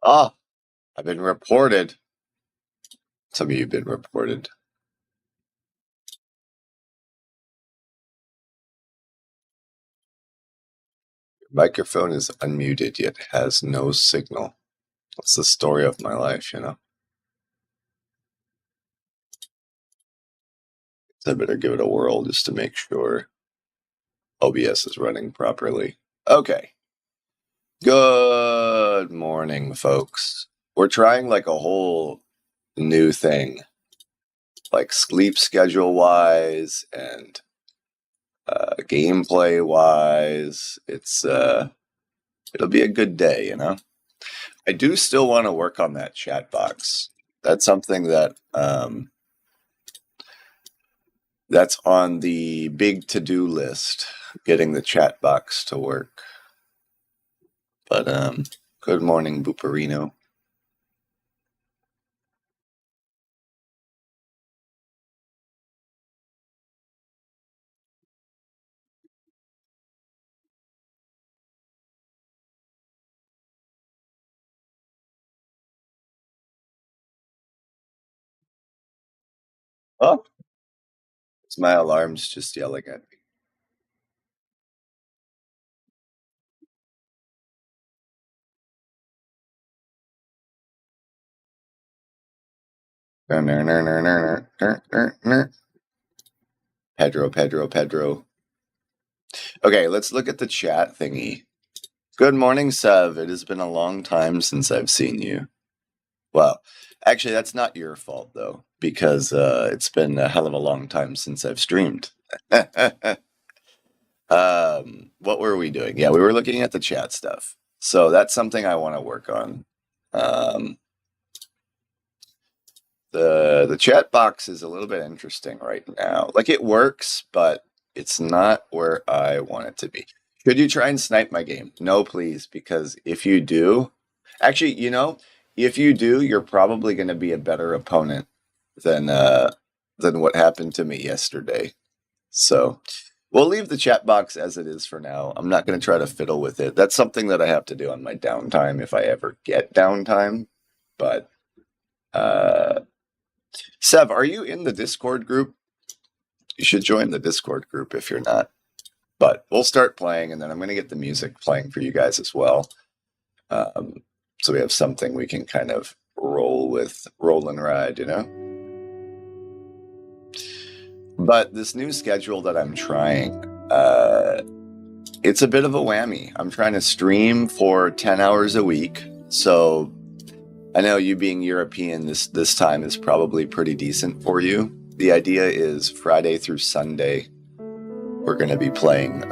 Ah, I've been reported. Some of you have been reported. Your microphone is unmuted yet has no signal. That's the story of my life, you know? So I better give it a whirl just to make sure OBS is running properly. Okay. Good morning, folks. We're trying like a whole new thing, like sleep schedule wise and gameplay wise. It'll be a good day, you know? I do still want to work on that chat box. That's something that that's on the big to-do list, getting the chat box to work. But good morning, Booperino. Oh, it's my alarms just yelling at me. Pedro. Okay, let's look at the chat thingy. Good morning, Sev. It has been a long time since I've seen you. Well, actually, that's not your fault, though, because it's been a hell of a long time since I've streamed. What were we doing? Yeah, we were looking at the chat stuff. So that's something I want to work on. The chat box is a little bit interesting right now. Like, it works, but it's not where I want it to be. Could you try and snipe my game? No, please, because if you do, actually, you know, if you do, you're probably going to be a better opponent than what happened to me yesterday. So we'll leave the chat box as it is for now. I'm not going to try to fiddle with it. That's something that I have to do on my downtime if I ever get downtime. But Sev, are you in the Discord group? You should join the Discord group if you're not. But we'll start playing, and then I'm going to get the music playing for you guys as well. So we have something we can kind of roll and ride, you know? But this new schedule that I'm trying, it's a bit of a whammy. I'm trying to stream for 10 hours a week. So I know you being European, this time is probably pretty decent for you. The idea is Friday through Sunday, we're going to be playing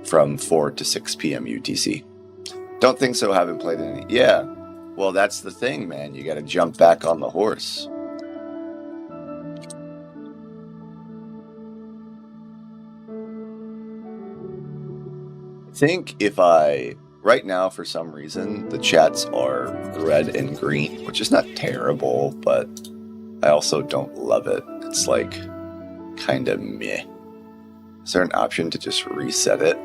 from 4 to 6 p.m. UTC. Don't think so, haven't played any. Yeah, well, that's the thing, man. You got to jump back on the horse. I think right now, for some reason, the chats are red and green, which is not terrible, but I also don't love it. It's like kind of meh. Is there an option to just reset it?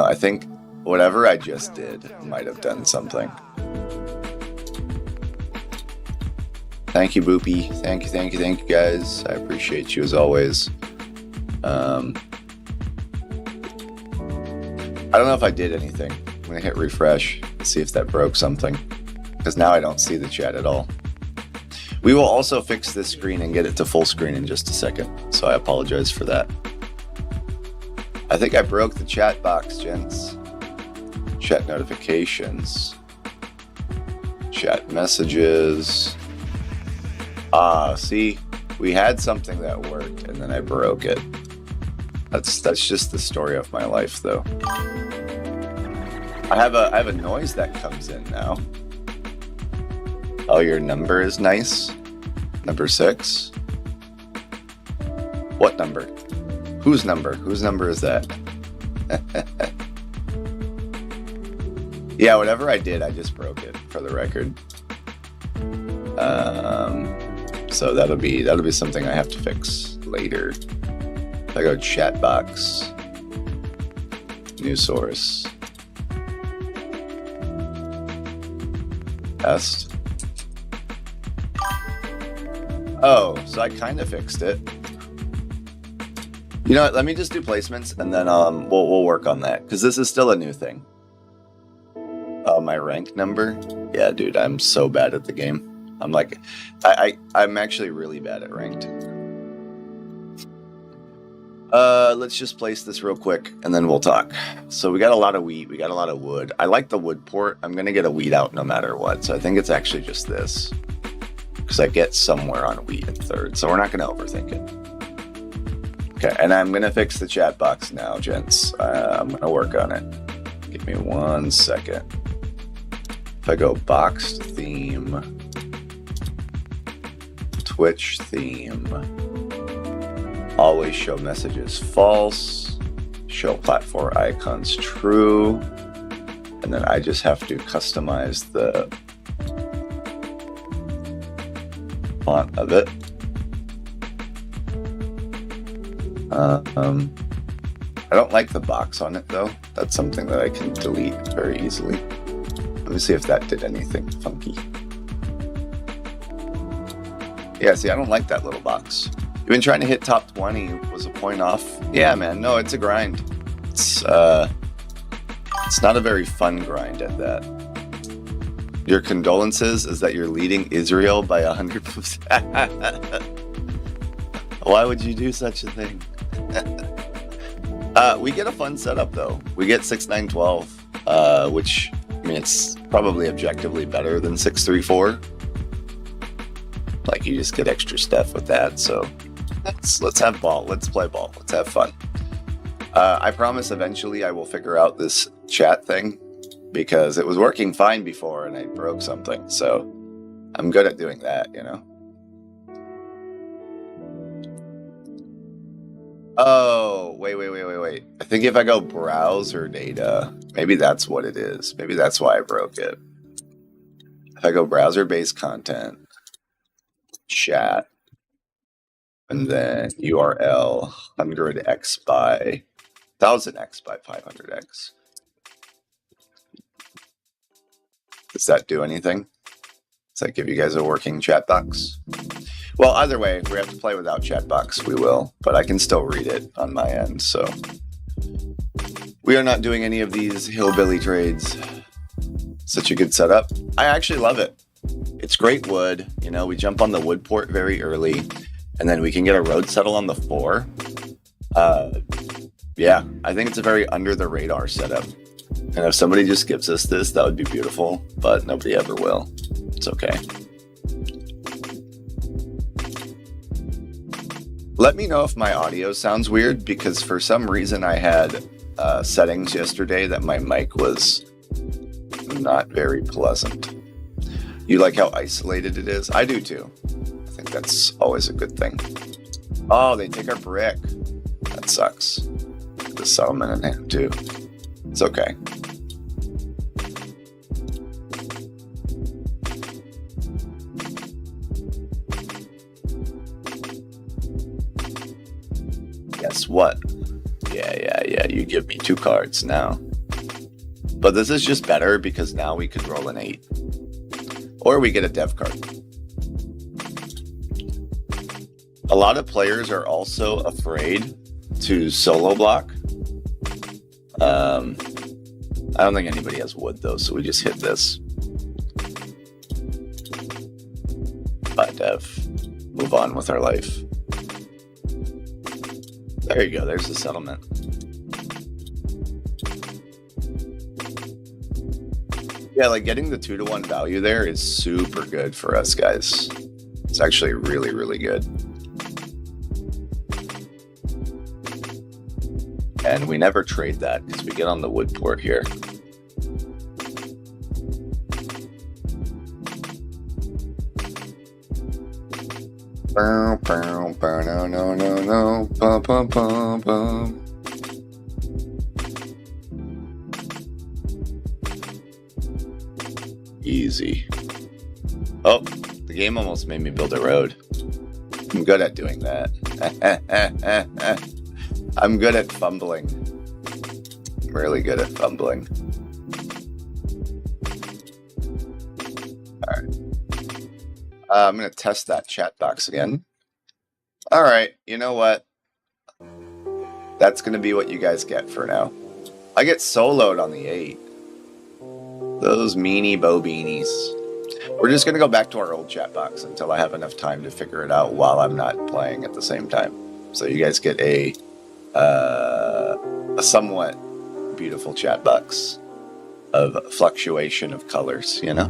I think whatever I just did might have done something. Thank you, Boopy. Thank you, guys. I appreciate you as always. I don't know if I did anything. I'm going to hit refresh and see if that broke something, because now I don't see the chat at all. We will also fix this screen and get it to full screen in just a second, so I apologize for that. I think I broke the chat box, gents. Chat notifications. Chat messages. See, we had something that worked and then I broke it. That's just the story of my life, though. I have a noise that comes in now. Oh, your number is nice. Number 6. What number? Whose number? Whose number is that? Yeah, whatever I did, I just broke it, for the record. So that'll be something I have to fix later. I go chat box, new source, test. Oh, so I kind of fixed it. You know what? Let me just do placements, and then we'll work on that, because this is still a new thing. My rank number? Yeah, dude, I'm so bad at the game. I'm like, I'm actually really bad at ranked. Let's just place this real quick, and then we'll talk. So we got a lot of wheat, we got a lot of wood. I like the wood port. I'm gonna get a wheat out no matter what, so I think it's actually just this, because I get somewhere on wheat in third, so we're not gonna overthink it. Okay, and I'm gonna fix the chat box now, gents. I'm gonna work on it. Give me 1 second. If I go boxed theme, Twitch theme, always show messages false, show platform icons true, and then I just have to customize the font of it. I don't like the box on it though. That's something that I can delete very easily. Let me see if that did anything funky. Yeah, see, I don't like that little box. You've been trying to hit top 20, was a point off. Yeah, man, no, it's a grind. It's not a very fun grind at that. Your condolences is that you're leading Israel by 100%. Why would you do such a thing? We get a fun setup though. We get 6-9-12, which, I mean, it's probably objectively better than 6-3-4. Like, you just get extra stuff with that. So let's have ball. Let's play ball. Let's have fun. I promise eventually I will figure out this chat thing, because it was working fine before and I broke something. So I'm good at doing that, you know? Oh, wait. I think if I go browser data, maybe that's what it is. Maybe that's why I broke it. If I go browser-based content, chat, and then URL 100x by 1000x by 500x. Does that do anything? Does that give you guys a working chat box? Well, either way, if we have to play without chat box, we will, but I can still read it on my end, so. We are not doing any of these hillbilly trades. Such a good setup. I actually love it. It's great wood. You know, we jump on the wood port very early, and then we can get a road settle on the 4. Yeah, I think it's a very under the radar setup. And if somebody just gives us this, that would be beautiful, but nobody ever will. It's okay. Let me know if my audio sounds weird, because for some reason I had settings yesterday that my mic was not very pleasant. You like how isolated it is? I do too. I think that's always a good thing. Oh, they take our brick. That sucks. The settlement in hand too. It's okay. Guess what? Yeah. You give me 2 cards now. But this is just better because now we could roll an 8. Or we get a dev card. A lot of players are also afraid to solo block. I don't think anybody has wood though, so we just hit this. Bye, dev. Move on with our life. There you go, there's the settlement. Yeah, like getting the 2-to-1 value there is super good for us guys. It's actually really, really good. And we never trade that because we get on the wood port here. No. Easy. Oh, the game almost made me build a road. I'm good at doing that. I'm good at fumbling. I'm really good at fumbling. All right. I'm going to test that chat box again. All right. You know what? That's going to be what you guys get for now. I get soloed on the 8. Those meanie bo beanies. We're just going to go back to our old chat box until I have enough time to figure it out while I'm not playing at the same time. So you guys get a somewhat beautiful chat box of fluctuation of colors, you know?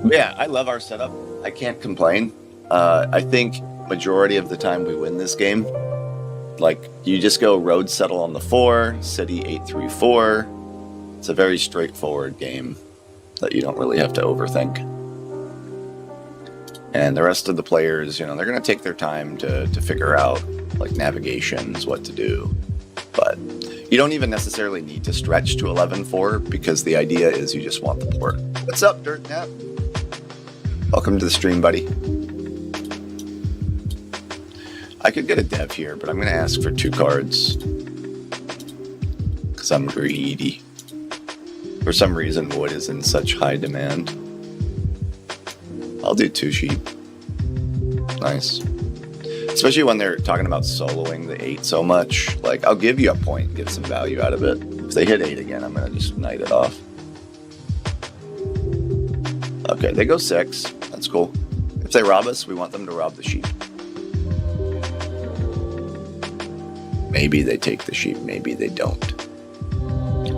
But yeah, I love our setup. I can't complain. I think majority of the time we win this game. Like, you just go road settle on the 4, city 8-3-4. It's a very straightforward game that you don't really have to overthink. And the rest of the players, you know, they're going to take their time to figure out, like, navigations, what to do. But you don't even necessarily need to stretch to 11-4 because the idea is you just want the port. What's up, Dirt Nap? Welcome to the stream, buddy. I could get a dev here, but I'm going to ask for 2 cards because I'm greedy. For some reason, wood is in such high demand. I'll do 2 sheep. Nice. Especially when they're talking about soloing the 8 so much. Like, I'll give you a point, get some value out of it. If they hit 8 again, I'm going to just knight it off. Okay, they go 6. That's cool. If they rob us, we want them to rob the sheep. Maybe they take the sheep, maybe they don't.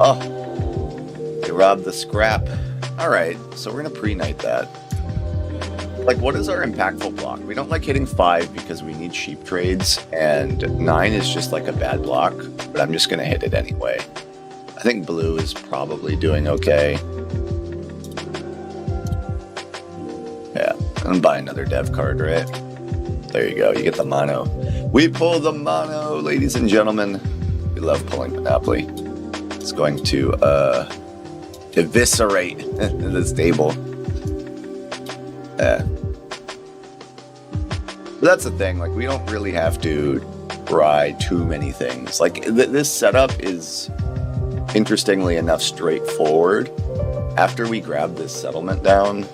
Oh, they robbed the scrap. Alright, so we're going to pre-knight that. Like, what is our impactful block? We don't like hitting 5 because we need sheep trades, and 9 is just like a bad block, but I'm just going to hit it anyway. I think blue is probably doing okay. Yeah, I'm going to buy another dev card, right? There you go, you get the mono. We pull the mono, ladies and gentlemen. We love pulling Monopoly. It's going to eviscerate this table. Yeah. But that's the thing, like, we don't really have to try too many things. Like, this setup is, interestingly enough, straightforward. After we grab this settlement down,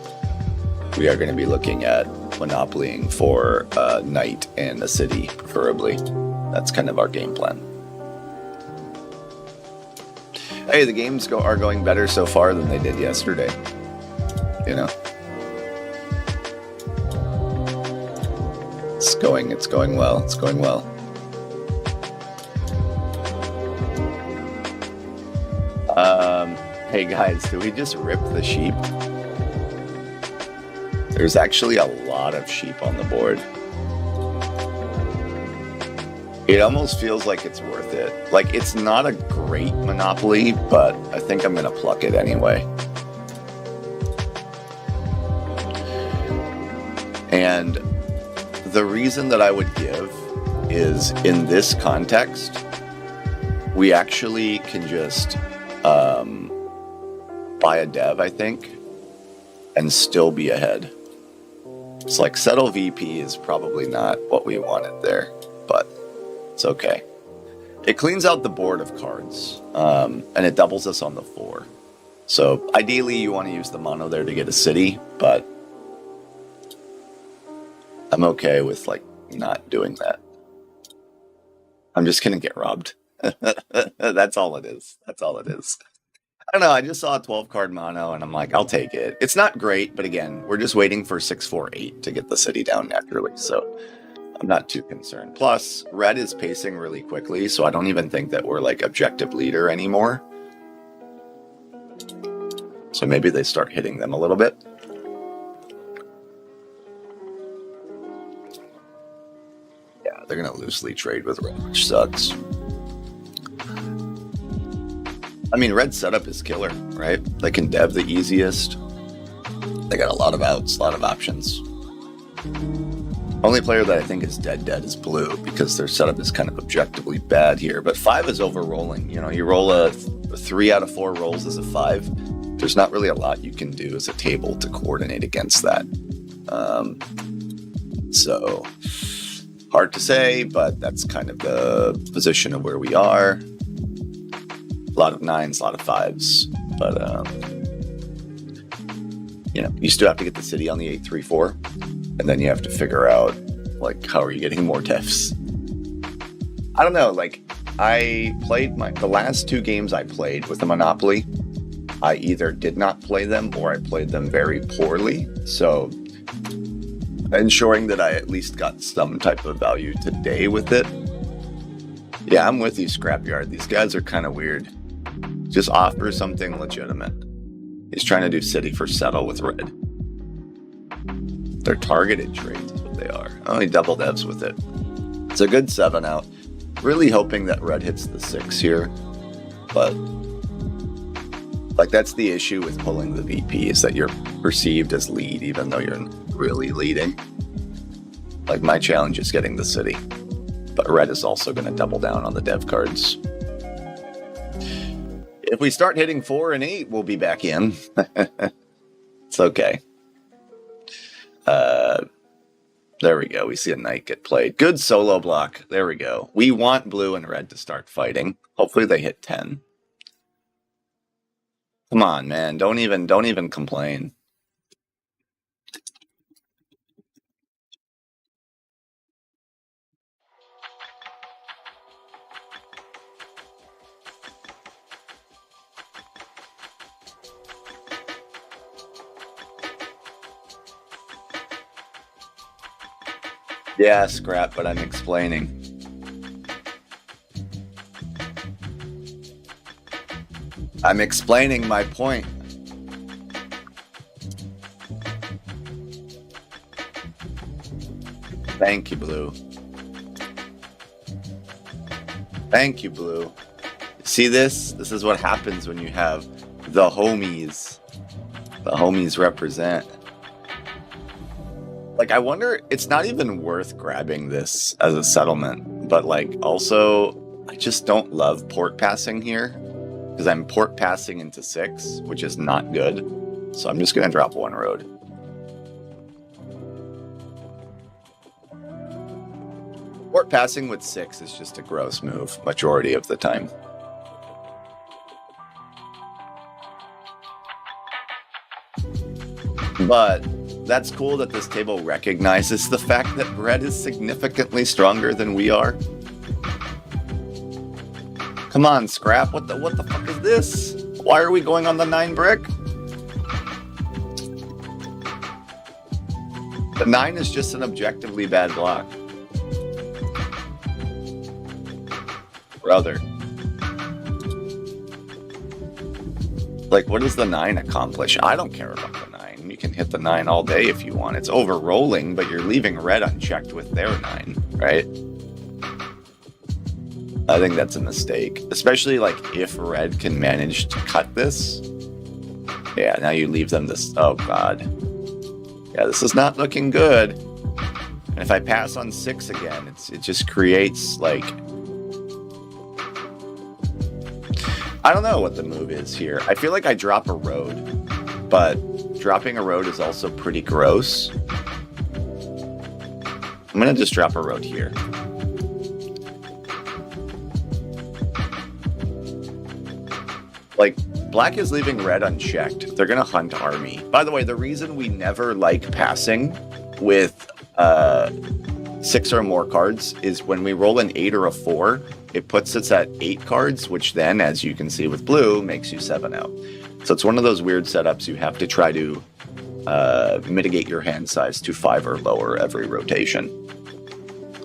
we are going to be looking at monopolying for a knight and a city, preferably. That's kind of our game plan. Hey, the games are going better so far than they did yesterday. You know? It's going well. It's going well. Hey guys, do we just rip the sheep? There's actually a lot of sheep on the board. It almost feels like it's worth it. Like, it's not a great monopoly, but I think I'm gonna pluck it anyway. And the reason that I would give is, in this context, we actually can just buy a dev, I think, and still be ahead. It's like, settle VP is probably not what we wanted there, but it's okay. It cleans out the board of cards, and it doubles us on the 4. So ideally you want to use the mono there to get a city, but I'm okay with, like, not doing that. I'm just gonna get robbed. That's all it is. That's all it is. I don't know, I just saw a 12-card mono, and I'm like, I'll take it. It's not great, but again, we're just waiting for 6-4-8 to get the city down naturally, so I'm not too concerned. Plus, red is pacing really quickly, so I don't even think that we're, like, objective leader anymore. So maybe they start hitting them a little bit. Yeah, they're going to loosely trade with red, which sucks. I mean, red setup is killer, right? They can dev the easiest. They got a lot of outs, a lot of options. Only player that I think is dead is blue, because their setup is kind of objectively bad here. But 5 is over-rolling. You know, you roll a 3 out of 4 rolls as a 5. There's not really a lot you can do as a table to coordinate against that. So Hard to say, but that's kind of the position of where we are. A lot of 9s, a lot of 5s, but you know, you still have to get the city on the 8-3-4, and then you have to figure out like how are you getting more defs. I don't know. Like I played the last 2 games I played with the Monopoly. I either did not play them or I played them very poorly. So ensuring that I at least got some type of value today with it. Yeah, I'm with you, Scrapyard. These guys are kind of weird. Just offer something legitimate. He's trying to do city for settle with red. They're targeted trades is what they are. Oh, he double devs with it. It's a good 7 out. Really hoping that red hits the 6 here. But like that's the issue with pulling the VP is that you're perceived as lead even though you're really leading. Like my challenge is getting the city. But red is also going to double down on the dev cards. If we start hitting 4 and 8, we'll be back in. It's okay. There we go. We see a knight get played. Good solo block. There we go. We want blue and red to start fighting. Hopefully they hit 10. Come on, man. Don't even complain. Yeah, Scrap, but I'm explaining. I'm explaining my point. Thank you, Blue. Thank you, Blue. See this? This is what happens when you have the homies. The homies represent. Like, I wonder, it's not even worth grabbing this as a settlement, but like, also, I just don't love port passing here because I'm port passing into 6, which is not good. So I'm just going to drop 1 road. Port passing with 6 is just a gross move, majority of the time. But that's cool that this table recognizes the fact that red is significantly stronger than we are. Come on, Scrap. What the fuck is this? Why are we going on the 9 brick? The 9 is just an objectively bad block. Brother. Like, what does the 9 accomplish? I don't care about the 9. You can hit the 9 all day if you want. It's over-rolling, but you're leaving red unchecked with their 9, right? I think that's a mistake. Especially, like, if red can manage to cut this. Yeah, now you leave them this... Oh, God. Yeah, this is not looking good. And if I pass on 6 again, it just creates, like... I don't know what the move is here. I feel like I drop a road, but dropping a road is also pretty gross. I'm going to just drop a road here. Like, black is leaving red unchecked. They're going to hunt army. By the way, the reason we never like passing with 6 or more cards is when we roll an 8 or a 4, it puts us at 8 cards, which then, as you can see with blue, makes you 7 out. So it's one of those weird setups you have to try to mitigate your hand size to 5 or lower every rotation.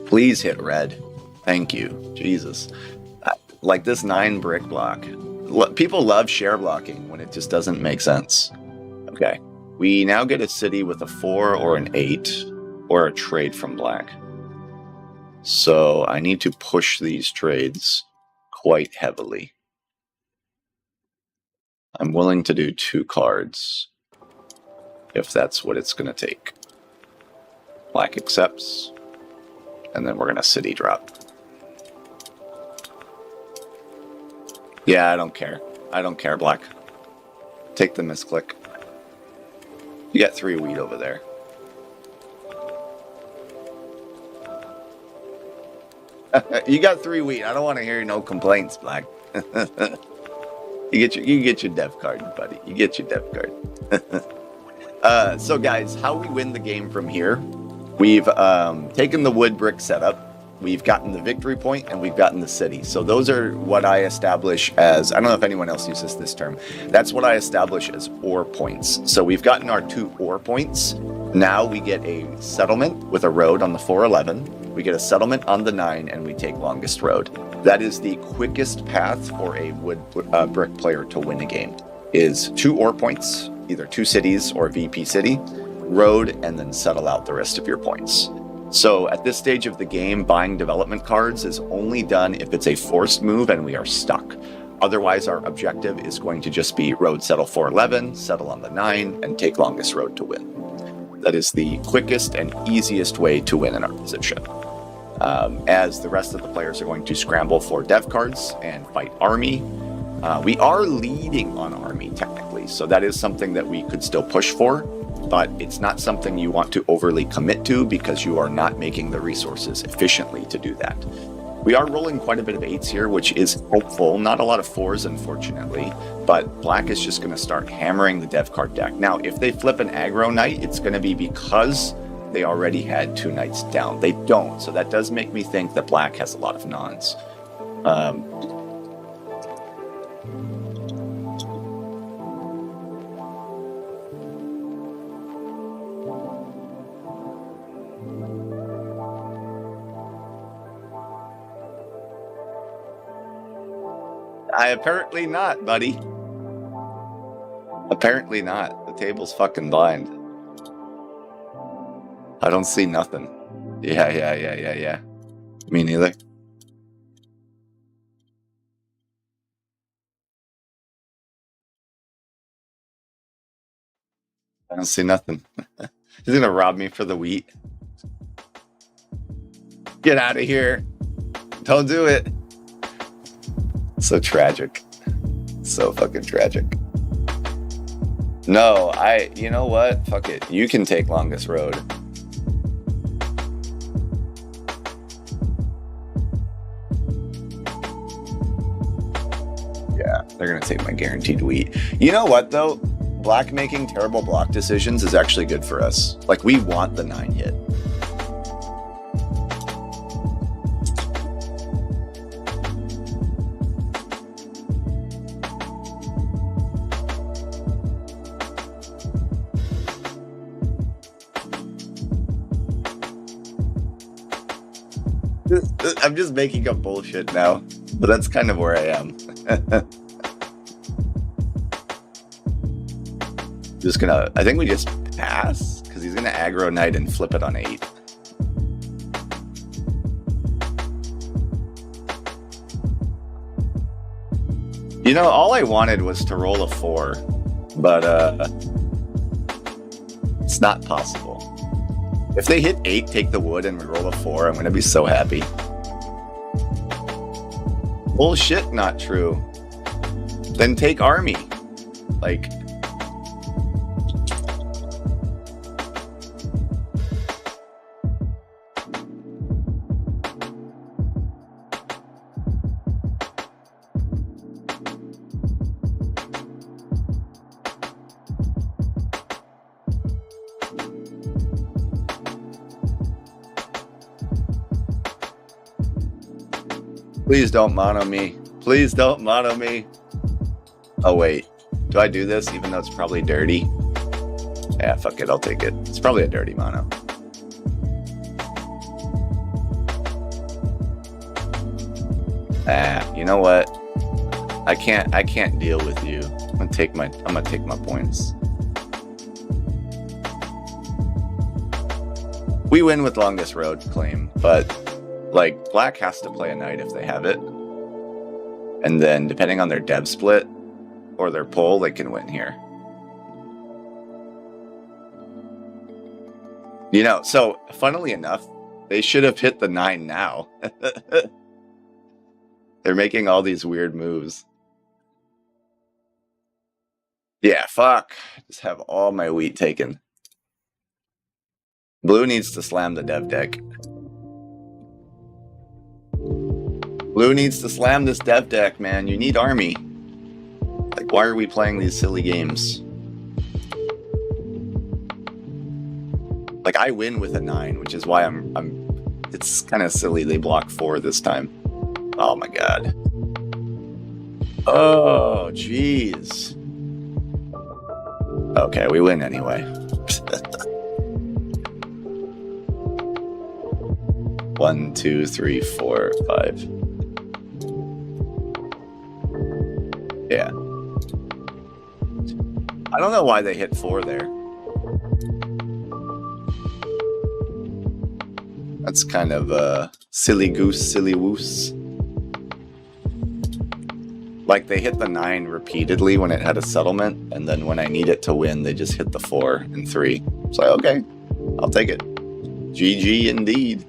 Please hit red. Thank you. Jesus. Like this 9 brick block. People love share blocking when it just doesn't make sense. Okay. We now get a city with a 4 or an 8 or a trade from black. So I need to push these trades quite heavily. I'm willing to do 2 cards if that's what it's going to take. Black accepts, and then we're going to city drop. Yeah, I don't care. I don't care, black. Take the misclick. You got 3 wheat over there. You got 3 wheat. I don't want to hear no complaints, Black. You get your dev card, buddy. You get your dev card. So guys, how we win the game from here? We've taken the wood brick setup. We've gotten the victory point, and we've gotten the city. So those are what I establish as, I don't know if anyone else uses this term. That's what I establish as ore points. So we've gotten our 2 ore points. Now we get a settlement with a road on the 411. We get a settlement on the 9, and we take longest road. That is the quickest path for a wood brick player to win a game, is 2 ore points, either 2 cities or VP city, road, and then settle out the rest of your points. So at this stage of the game, buying development cards is only done if it's a forced move and we are stuck. Otherwise, our objective is going to just be road settle 411, settle on the 9, and take longest road to win. That is the quickest and easiest way to win in our position. As the rest of the players are going to scramble for dev cards and fight army. We are leading on army technically, so that is something that we could still push for. But it's not something you want to overly commit to because you are not making the resources efficiently to do that. We are rolling quite a bit of 8s here, which is hopeful. Not a lot of 4s, unfortunately, but Black is just going to start hammering the dev card deck. Now, if they flip an aggro knight, it's going to be because they already had 2 knights down. They don't, so that does make me think that Black has a lot of nons. Apparently not, buddy. Apparently not. The table's fucking blind. I don't see nothing. Yeah. Me neither. I don't see nothing. He's gonna rob me for the wheat. Get out of here. Don't do it. So tragic. So fucking tragic. No, you know what? Fuck it. You can take longest road. Yeah, they're gonna take my guaranteed wheat. You know what though? Black making terrible block decisions is actually good for us. Like, we want the 9 hit. I'm just making up bullshit now, but that's kind of where I am. Just gonna, I think we just pass, because he's gonna aggro knight and flip it on 8. You know, all I wanted was to roll a 4, but it's not possible. If they hit 8, take the wood, and we roll a 4, I'm gonna be so happy. Bullshit, not true. Then take army. Like, please don't mono me. Please don't mono me. Oh, wait. Do I do this even though it's probably dirty? Yeah, fuck it. I'll take it. It's probably a dirty mono. You know what? I can't deal with you. I'm gonna take my points. We win with longest road claim, but like, Black has to play a knight if they have it. And then, depending on their dev split or their pull, they can win here. You know, so, funnily enough, they should have hit the 9 now. They're making all these weird moves. Yeah, fuck. Just have all my wheat taken. Blue needs to slam the dev deck. Blue needs to slam this dev deck, man. You need army. Like, why are we playing these silly games? Like, I win with a 9, which is why it's kind of silly they block 4 this time. Oh my god. Oh, jeez. Okay, we win anyway. 1, 2, 3, 4, 5. Yeah. I don't know why they hit 4 there. That's kind of silly goose, silly woose. Like, they hit the 9 repeatedly when it had a settlement, and then when I need it to win, they just hit the 4 and 3. It's like, okay, I'll take it. GG indeed.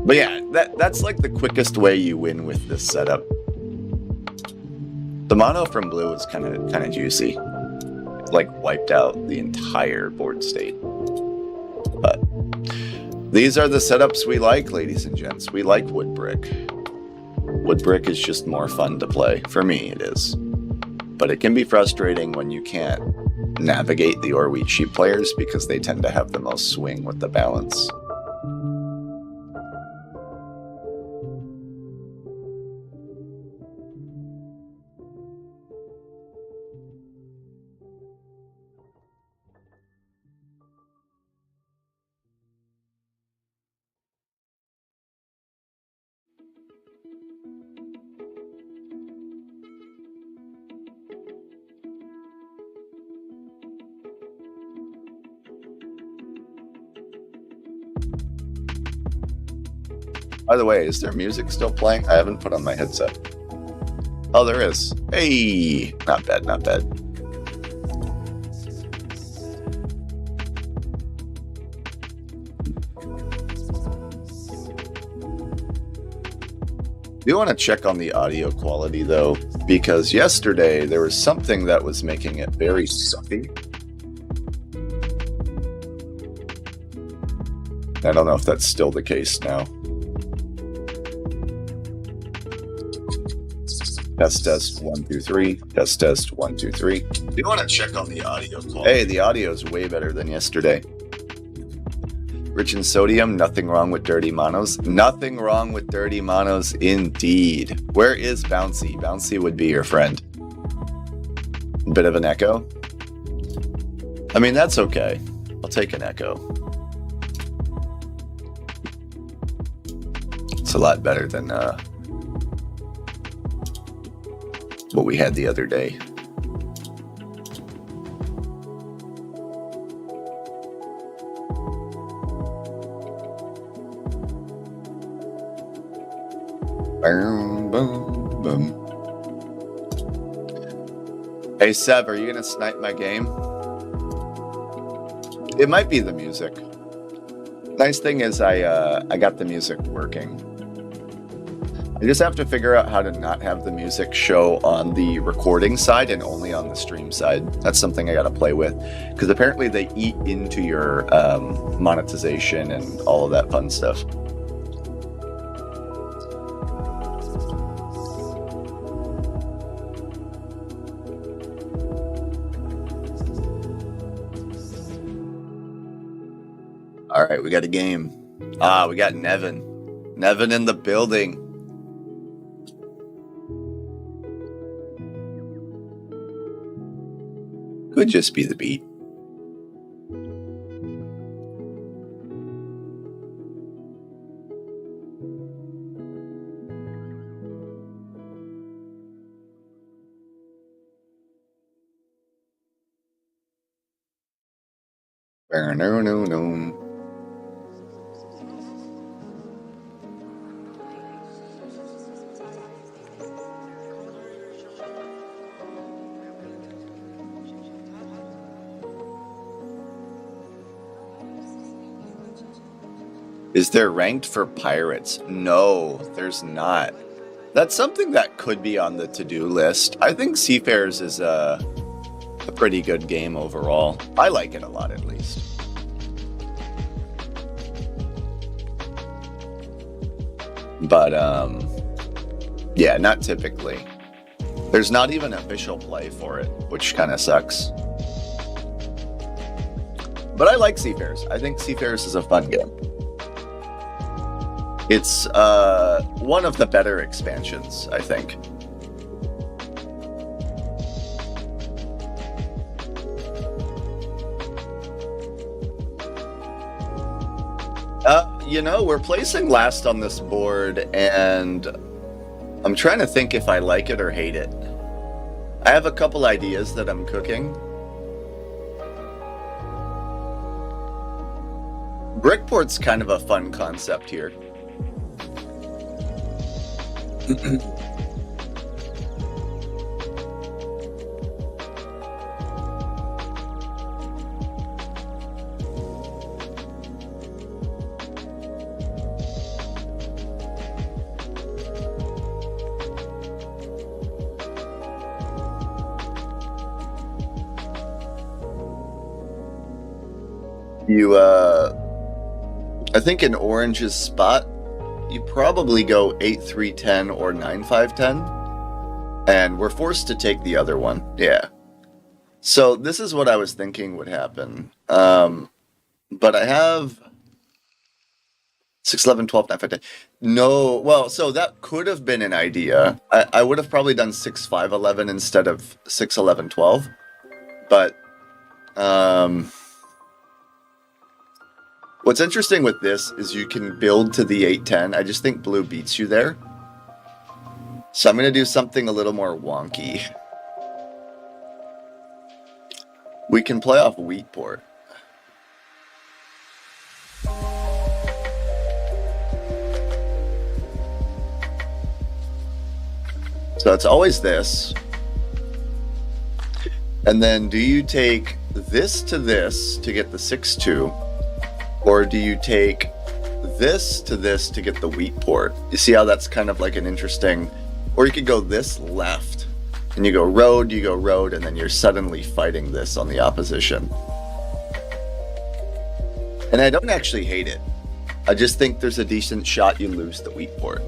But yeah, that's like the quickest way you win with this setup. The mono from blue is kind of juicy. It, like, wiped out the entire board state. But these are the setups we like, ladies and gents. We like wood brick. Wood brick is just more fun to play. For me, it is. But it can be frustrating when you can't navigate the or wheat sheep players because they tend to have the most swing with the balance. By the way, is there music still playing? I haven't put on my headset. Oh, there is. Hey! Not bad, not bad. Do want to check on the audio quality, though, because yesterday there was something that was making it very sucky. I don't know if that's still the case now. Test 1 2 3. Test 1 2 3. Do you want to check on the audio quality? Hey, the audio is way better than yesterday. Rich in sodium, nothing wrong with dirty monos. Nothing wrong with dirty monos indeed. Where is Bouncy? Bouncy would be your friend. Bit of an echo. I mean, that's okay. I'll take an echo. It's a lot better than what we had the other day. Boom, boom, boom. Hey Seb, are you gonna snipe my game? It might be the music. Nice thing is I got the music working. I just have to figure out how to not have the music show on the recording side and only on the stream side. That's something I got to play with, because apparently they eat into your monetization and all of that fun stuff. All right, we got a game. We got Nevin. Nevin in the building. Could just be the beat. No. Is there ranked for pirates? No, there's not. That's something that could be on the to-do list. I think Seafarers is a pretty good game overall. I like it a lot, at least. But yeah, not typically. There's not even official play for it, which kind of sucks. But I like Seafarers. I think Seafarers is a fun game. It's one of the better expansions, I think. You know, we're placing last on this board, and I'm trying to think if I like it or hate it. I have a couple ideas that I'm cooking. Brickport's kind of a fun concept here. I think in Orange's spot, you probably go 8-3-10 or 9-5-10, and we're forced to take the other one. Yeah. So this is what I was thinking would happen. But I have 6, 11, 12, 9, 5, 10. No, well, so that could have been an idea. I would have probably done 6, 5, 11 instead of 6, 11, 12. But what's interesting with this is you can build to the 8-10. I just think blue beats you there. So I'm going to do something a little more wonky. We can play off Wheatport. So it's always this. And then do you take this to get the 6-2? Or do you take this to get the Wheatport? You see how that's kind of like an interesting... Or you could go this left, and you go road, and then you're suddenly fighting this on the opposition. And I don't actually hate it. I just think there's a decent shot you lose the Wheatport.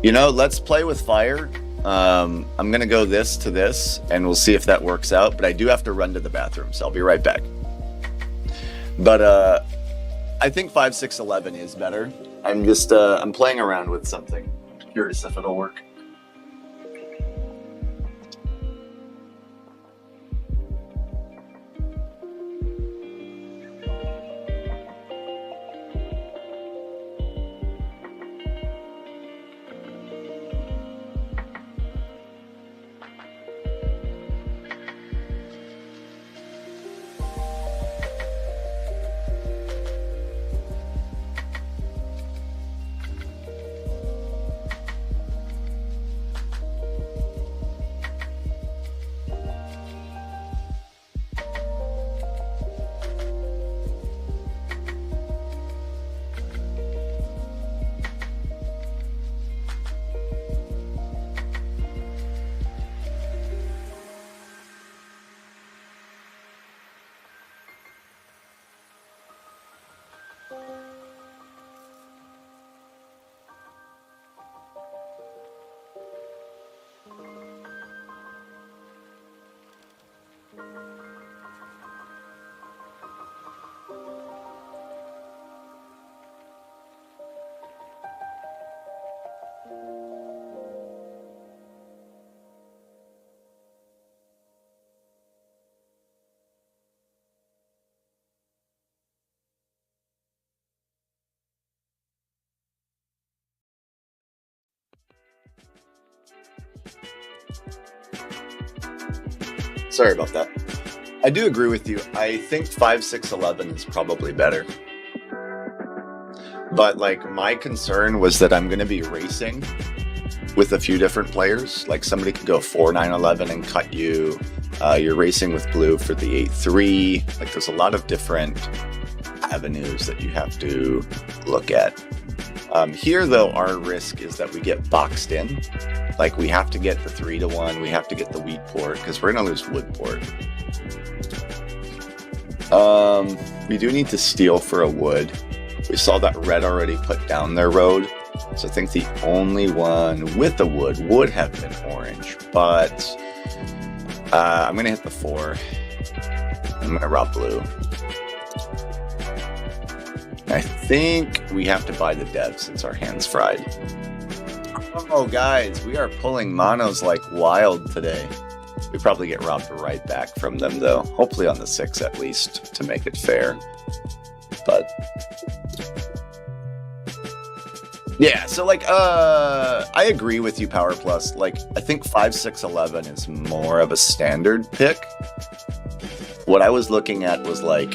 You know, let's play with fire. I'm going to go this to this, and we'll see if that works out. But I do have to run to the bathroom, so I'll be right back. But I think 5, 6, 11 is better. I'm just I'm playing around with something. Curious if it'll work. Sorry about that. I do agree with you. I think 5, 6, 11 is probably better. But like my concern was that I'm going to be racing with a few different players. Like somebody could go 4, 9, 11 and cut you. You're racing with blue for the 8-3. Like there's a lot of different avenues that you have to look at. Here, though, our risk is that we get boxed in. Like, we have to get the 3-1, we have to get the wheat port, because we're going to lose wood port. We do need to steal for a wood. We saw that red already put down their road, so I think the only one with the wood would have been orange, but I'm going to hit the 4. I'm going to rob blue. I think we have to buy the dev since our hand's fried. Oh, guys, we are pulling monos like wild today. We probably get robbed right back from them, though. Hopefully on the 6 at least, to make it fair. But yeah, so like, I agree with you, Power Plus. Like, I think 5, 6, 11 is more of a standard pick. What I was looking at was like,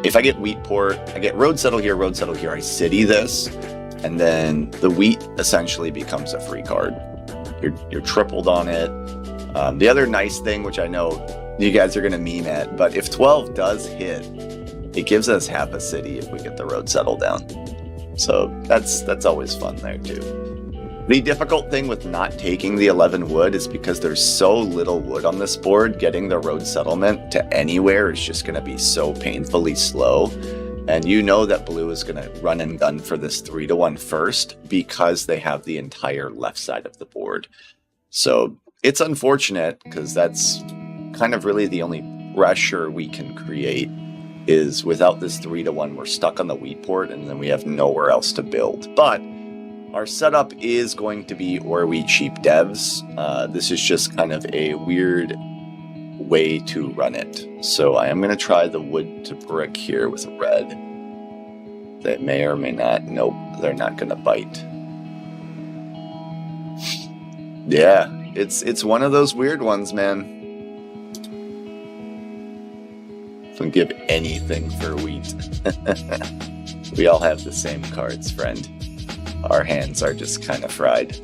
if I get wheat port, I get road settle here, I city this, and then the wheat essentially becomes a free card. You're tripled on it. The other nice thing, which I know you guys are going to meme at, but if 12 does hit, it gives us half a city if we get the road settle down. So that's always fun there too. The difficult thing with not taking the 11 wood is because there's so little wood on this board, getting the road settlement to anywhere is just going to be so painfully slow. And you know that blue is going to run and gun for this 3-1 first because they have the entire left side of the board. So it's unfortunate because that's kind of really the only pressure we can create is without this 3-1, we're stuck on the wheat port and then we have nowhere else to build. But our setup is going to be or we cheap devs. This is just kind of a weird way to run it. So I am going to try the wood to brick here with red. They may or may not. Nope, they're not going to bite. Yeah, it's one of those weird ones, man. Don't give anything for wheat. We all have the same cards, friend. Our hands are just kind of fried.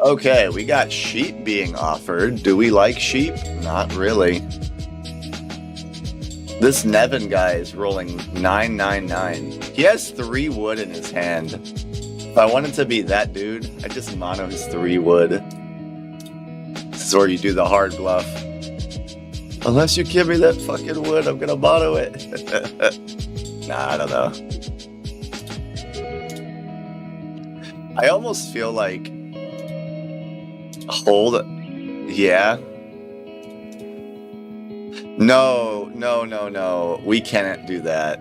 Okay, we got sheep being offered. Do we like sheep? Not really. This Nevin guy is rolling 999. He has 3 wood in his hand. If I wanted to be that dude, I'd just mono his 3 wood. This is where you do the hard bluff. Unless you give me that fucking wood, I'm gonna mono it. Nah, I don't know. I almost feel like hold. Yeah. No. We cannot do that.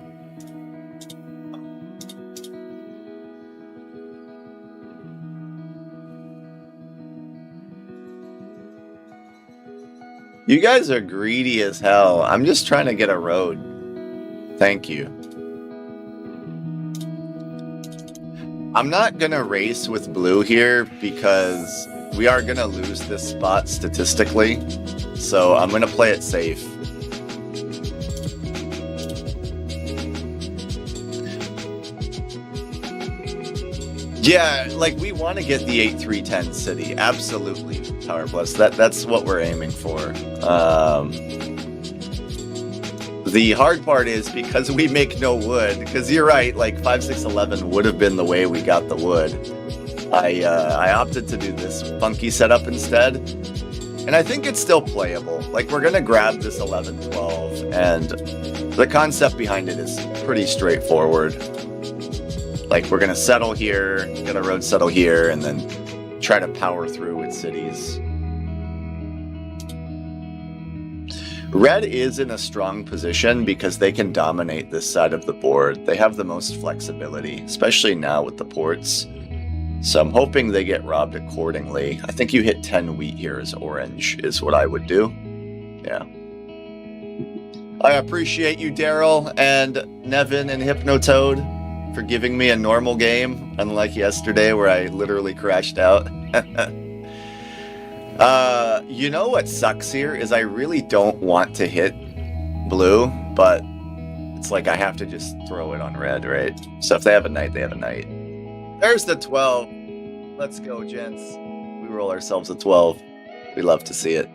You guys are greedy as hell. I'm just trying to get a road. Thank you. I'm not gonna race with blue here because we are gonna lose this spot statistically. So I'm gonna play it safe. Yeah, like we want to get the 8-3-10 city. Absolutely, Power Plus. That's what we're aiming for. The hard part is because we make no wood, because you're right, like 5, 6, 11 would have been the way we got the wood. I opted to do this funky setup instead. And I think it's still playable. Like we're going to grab this 11, 12, and the concept behind it is pretty straightforward. Like we're going to settle here, get a road settle here, and then try to power through with cities. Red is in a strong position because they can dominate this side of the board. They have the most flexibility, especially now with the ports. So I'm hoping they get robbed accordingly. I think you hit 10 wheat here as orange is what I would do. Yeah. I appreciate you, Daryl, and Nevin and Hypnotoad for giving me a normal game, unlike yesterday where I literally crashed out. You know what sucks here is I really don't want to hit blue, but it's like I have to just throw it on red, right? So if they have a knight, they have a knight. There's the 12. Let's go, gents. We roll ourselves a 12. We love to see it.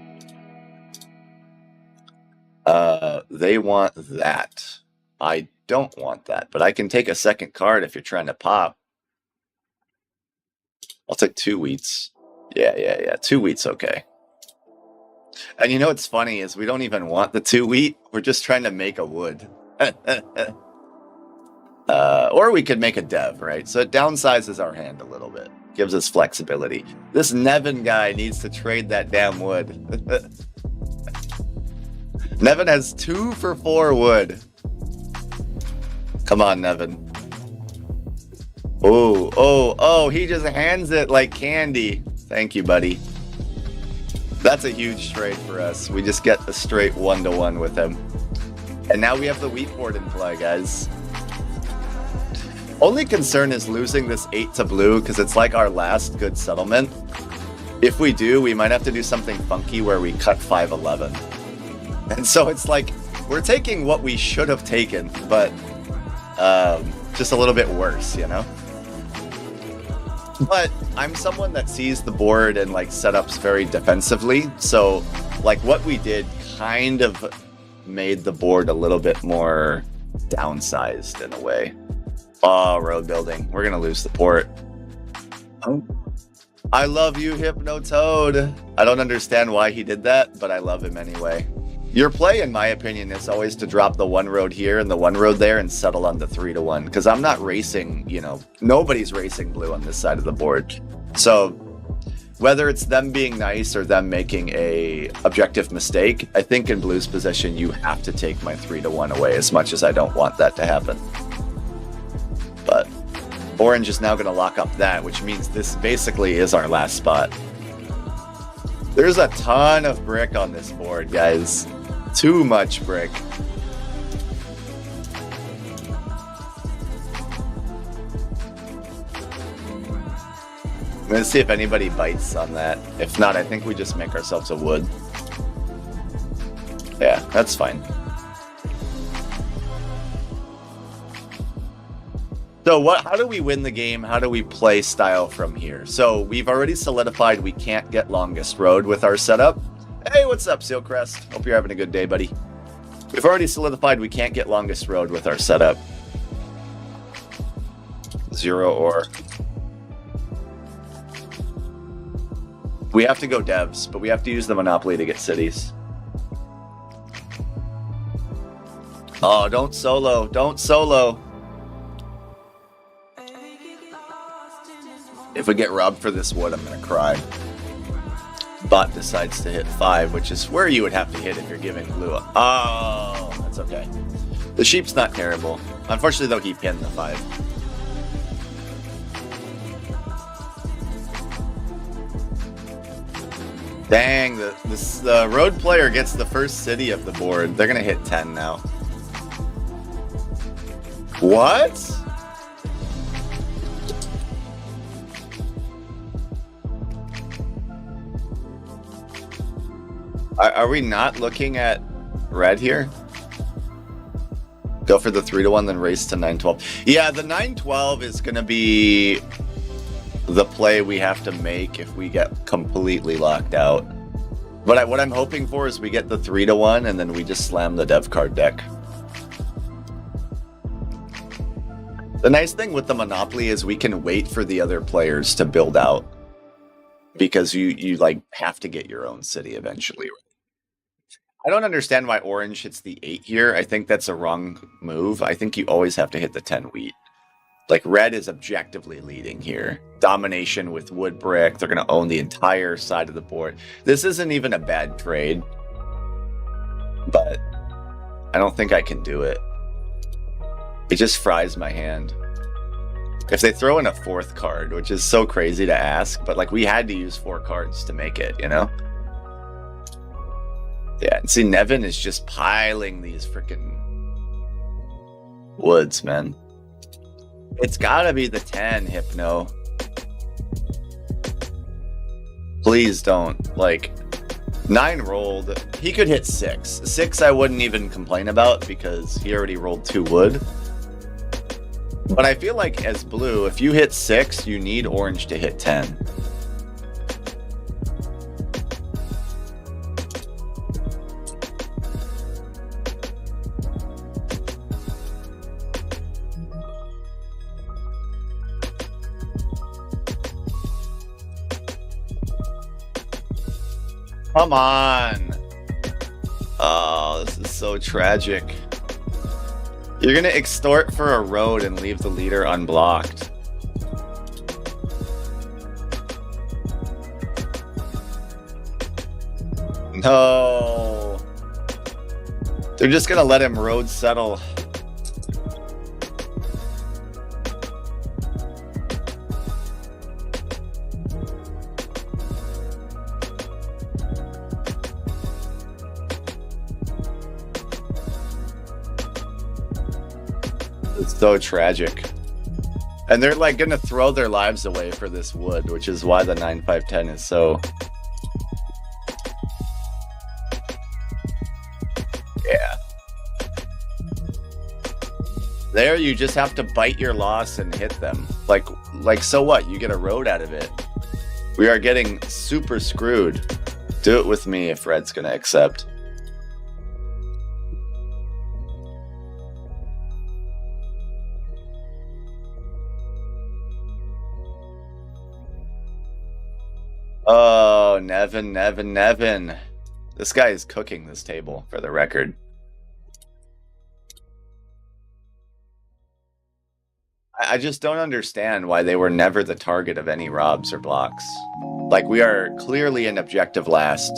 They want that. I don't want that, but I can take a second card if you're trying to pop. I'll take 2 wheats. Yeah. 2 wheats, okay. And you know what's funny is we don't even want the 2 wheat. We're just trying to make a wood. Or we could make a dev, right? So it downsizes our hand a little bit. Gives us flexibility. This Nevin guy needs to trade that damn wood. Nevin has 2 for 4 wood. Come on, Nevin. Oh, he just hands it like candy. Thank you, buddy. That's a huge trade for us. We just get a straight 1-to-1 with him. And now we have the wheat board in play, guys. Only concern is losing this 8 to blue, because it's like our last good settlement. If we do, we might have to do something funky where we cut 5-11. And so it's like, we're taking what we should have taken, but just a little bit worse, you know? But I'm someone that sees the board and like setups very defensively. So like what we did kind of made the board a little bit more downsized in a way. Oh, road building. We're going to lose the port. Oh. I love you, Hypno Toad. I don't understand why he did that, but I love him anyway. Your play, in my opinion, is always to drop the 1 road here and the 1 road there and settle on the 3-to-1. Because I'm not racing, you know, nobody's racing blue on this side of the board. So whether it's them being nice or them making a objective mistake, I think in blue's position, you have to take my 3-to-1 away, as much as I don't want that to happen. But orange is now going to lock up that, which means this basically is our last spot. There's a ton of brick on this board, guys. Too much brick. I'm going to see if anybody bites on that. If not, I think we just make ourselves a wood. Yeah, that's fine. So how do we win the game? How do we play style from here? So we've already solidified we can't get longest road with our setup. Hey, what's up, Sealcrest? Hope you're having a good day, buddy. We've already solidified we can't get longest road with our setup. 0 or. We have to go devs, but we have to use the monopoly to get cities. Oh, don't solo. Don't solo. If we get robbed for this wood, I'm going to cry. Bot decides to hit 5, which is where you would have to hit if you're giving blue a... Oh, that's okay. The sheep's not terrible. Unfortunately, though, he pinned the 5. Dang, the road player gets the first city of the board. They're going to hit 10 now. What? Are we not looking at red here? Go for the 3-to-1, then race to 9-12. Yeah, the 9-12 is going to be the play we have to make if we get completely locked out. But what I'm hoping for is we get the 3-to-1 and then we just slam the dev card deck. The nice thing with the Monopoly is we can wait for the other players to build out. Because you like have to get your own city eventually. I don't understand why orange hits the 8 here. I think that's a wrong move. I think you always have to hit the 10 wheat. Like red is objectively leading here. Domination with wood brick. They're going to own the entire side of the board. This isn't even a bad trade. But I don't think I can do it. It just fries my hand. If they throw in a 4th card, which is so crazy to ask, but like we had to use 4 cards to make it, you know? Yeah, and see, Nevin is just piling these freaking woods, man. It's gotta be the 10, Hypno. Please don't. Like, 9 rolled. He could hit 6. 6 I wouldn't even complain about because he already rolled 2 wood. But I feel like as blue, if you hit 6, you need orange to hit 10. Come on. Oh, this is so tragic. You're gonna extort for a road and leave the leader unblocked. No. They're just gonna let him road settle. It's so tragic. And they're like gonna throw their lives away for this wood, which is why the 9-5-10 is so... Yeah. There you just have to bite your loss and hit them. Like so what? You get a road out of it. We are getting super screwed. Do it with me if Red's gonna accept. Oh, Nevin. This guy is cooking this table, for the record. I just don't understand why they were never the target of any robs or blocks. Like, we are clearly an objective last.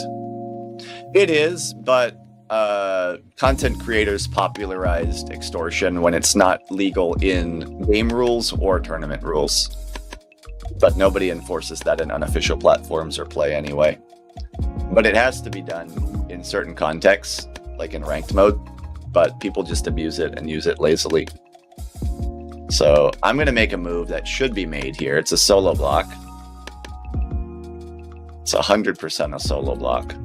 It is, but content creators popularized extortion when it's not legal in game rules or tournament rules. But nobody enforces that in unofficial platforms or play anyway. But it has to be done in certain contexts, like in ranked mode, but people just abuse it and use it lazily. So I'm going to make a move that should be made here. It's a solo block. It's 100% a solo block.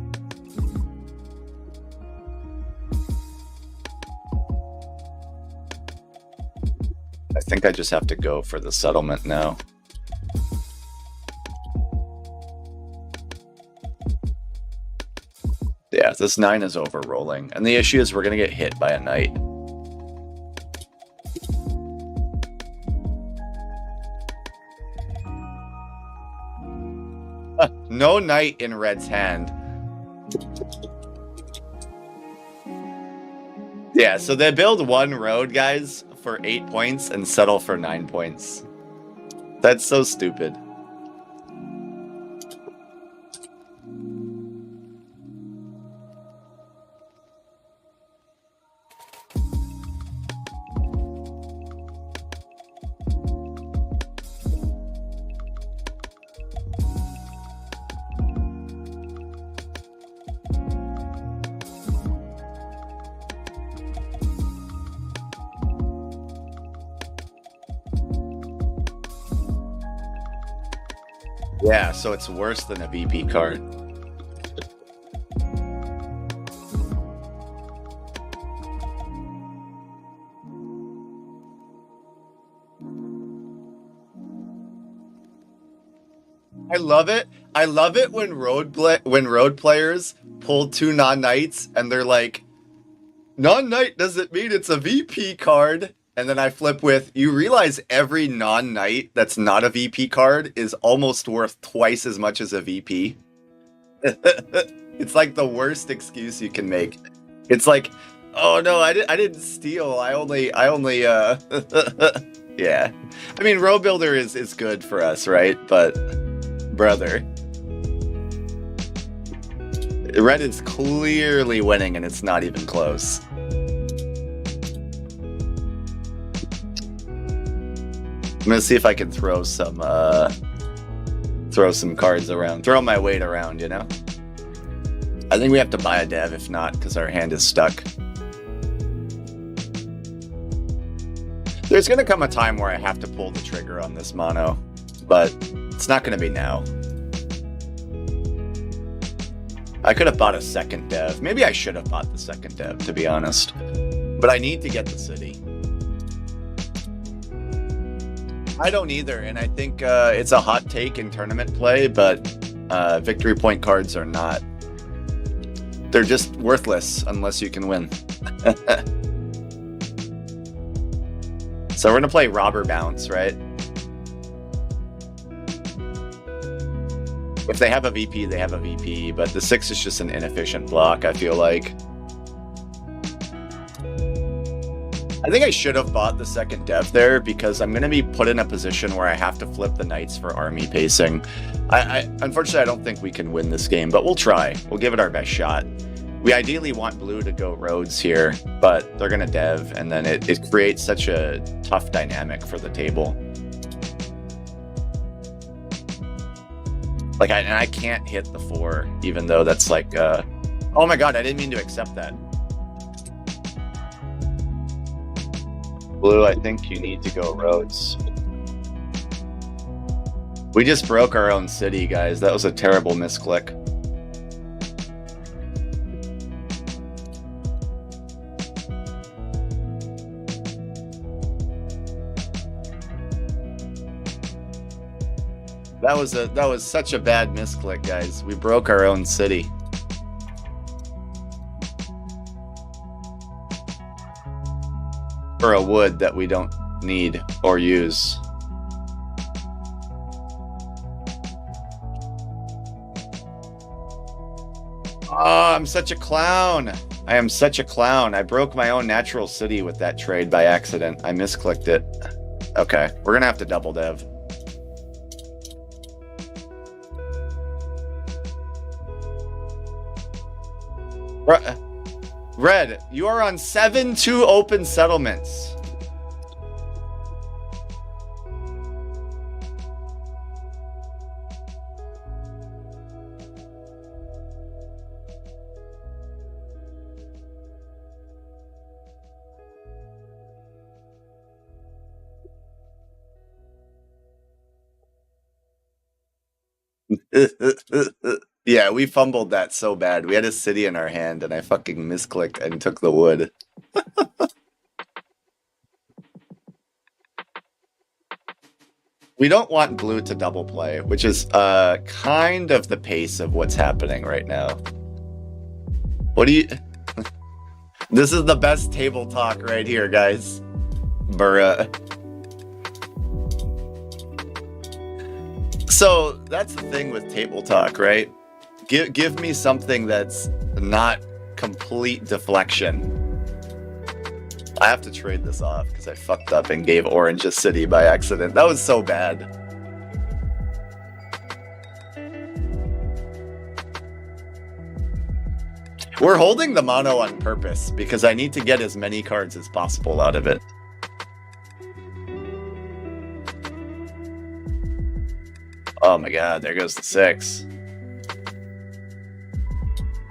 I think I just have to go for the settlement now. Yeah, this 9 is over-rolling. And the issue is we're going to get hit by a knight. No knight in Red's hand. Yeah, so they build 1 road, guys, for 8 points and settle for 9 points. That's so stupid. Yeah, so it's worse than a VP card. I love it. I love it when road players pull 2 non-knights and they're like, non-knight doesn't mean it's a VP card. And then I flip with, you realize every non-knight that's not a VP card is almost worth twice as much as a VP. It's like the worst excuse you can make. It's like, oh no, I didn't steal. I only yeah. I mean, Row Builder is good for us, right? But brother, Red is clearly winning and it's not even close. I'm gonna see if I can throw some cards around. Throw my weight around, you know? I think we have to buy a dev, if not, because our hand is stuck. There's gonna come a time where I have to pull the trigger on this mono, but it's not gonna be now. I could have bought a second dev. Maybe I should have bought the second dev, to be honest. But I need to get the city. I don't either, and I think it's a hot take in tournament play, but victory point cards are not. They're just worthless unless you can win. So we're going to play Robber Bounce, right? If they have a VP, they have a VP, but the 6 is just an inefficient block, I feel like. I think I should have bought the second dev there because I'm going to be put in a position where I have to flip the knights for army pacing. Unfortunately, I don't think we can win this game, but we'll try. We'll give it our best shot. We ideally want blue to go Rhodes here, but they're going to dev, and then it creates such a tough dynamic for the table. Like, I can't hit the 4, even though that's like, oh my god, I didn't mean to accept that. Blue, I think you need to go Rhodes. We just broke our own city, guys. That was a terrible misclick. That was such a bad misclick, guys. We broke our own city. For a wood that we don't need or use. Oh, I'm such a clown. I am such a clown. I broke my own natural city with that trade by accident. I misclicked it. Okay, we're gonna have to double dev. Red, you are on 7-2 open settlements. Yeah, we fumbled that so bad. We had a city in our hand, and I fucking misclicked and took the wood. We don't want blue to double play, which is kind of the pace of what's happening right now. What do you... This is the best table talk right here, guys. Bruh. So that's the thing with table talk, right? Give me something that's not complete deflection. I have to trade this off because I fucked up and gave Orange a city by accident. That was so bad. We're holding the mono on purpose because I need to get as many cards as possible out of it. Oh my god, there goes the 6.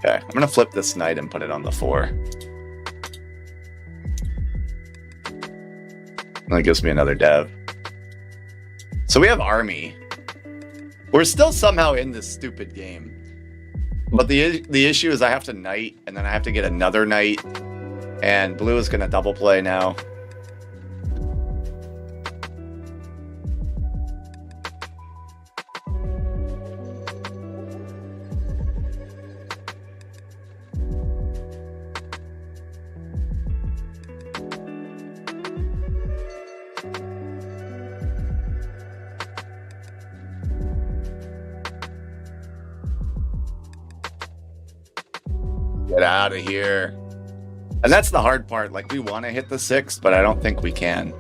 Okay, I'm gonna flip this knight and put it on the 4. That gives me another dev. So we have army. We're still somehow in this stupid game. But the issue is I have to knight, and then I have to get another knight. And blue is gonna double play now. Get out of here. And that's the hard part. Like, we want to hit the 6, but I don't think we can.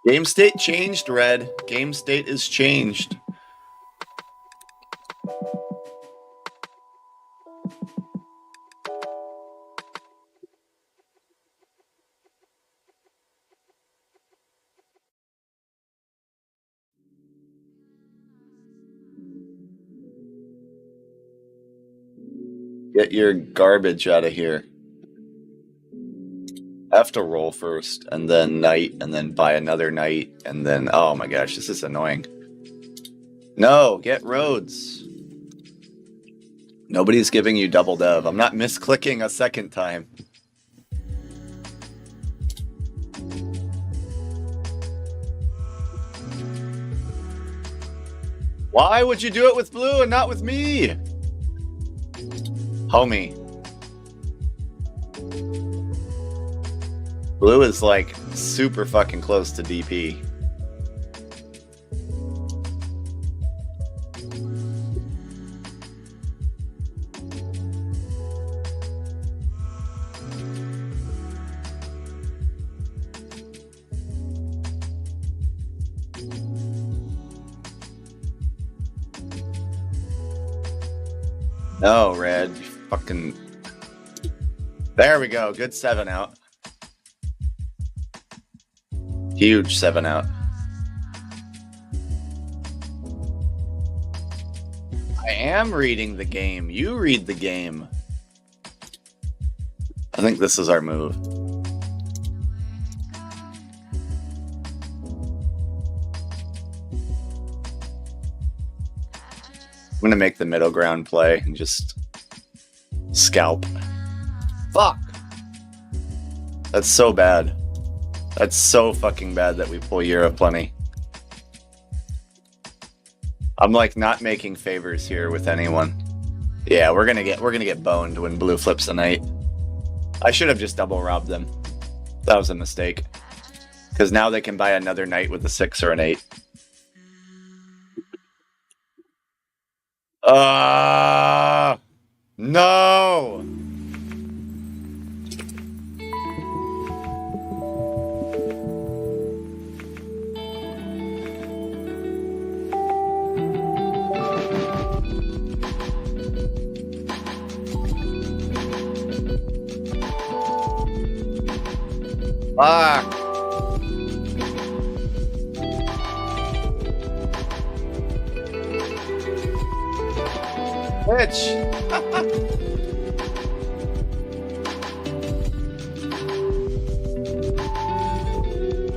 Game state changed, Red. Game state is changed. Get your garbage out of here. I have to roll first, and then knight, and then buy another knight, and then... Oh my gosh, this is annoying. No, get roads. Nobody's giving you double dev. I'm not misclicking a second time. Why would you do it with blue and not with me? Homie. Blue is like super fucking close to DP. No, red. Fucking... There we go. Good 7 out. Huge 7 out. I am reading the game. You read the game. I think this is our move. I'm gonna make the middle ground play and just scalp. Fuck! That's so bad. That's so fucking bad that we pull Year of Plenty. I'm like not making favors here with anyone. Yeah, we're gonna get boned when blue flips a knight. I should have just double robbed them. That was a mistake. Because now they can buy another knight with a 6 or an 8. No! Fuck! Bitch!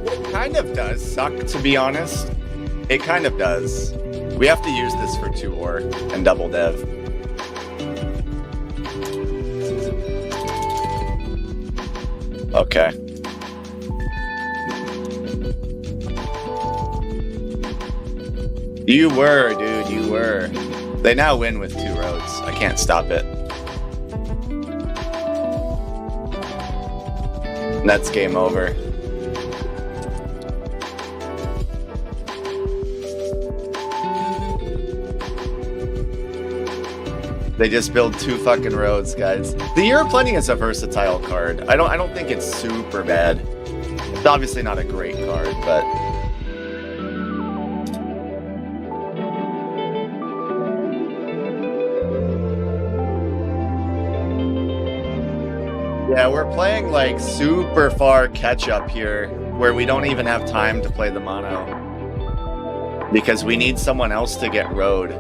It kind of does suck, to be honest. It kind of does. We have to use this for 2 ore and double dev. Okay. You were, dude, you were. They now win with 2 roads. I can't stop it. And that's game over. They just build 2 fucking roads, guys. The Year of Plenty is a versatile card. I don't think it's super bad. It's obviously not a great card, but yeah, we're playing like super far catch up here where we don't even have time to play the mono because we need someone else to get road.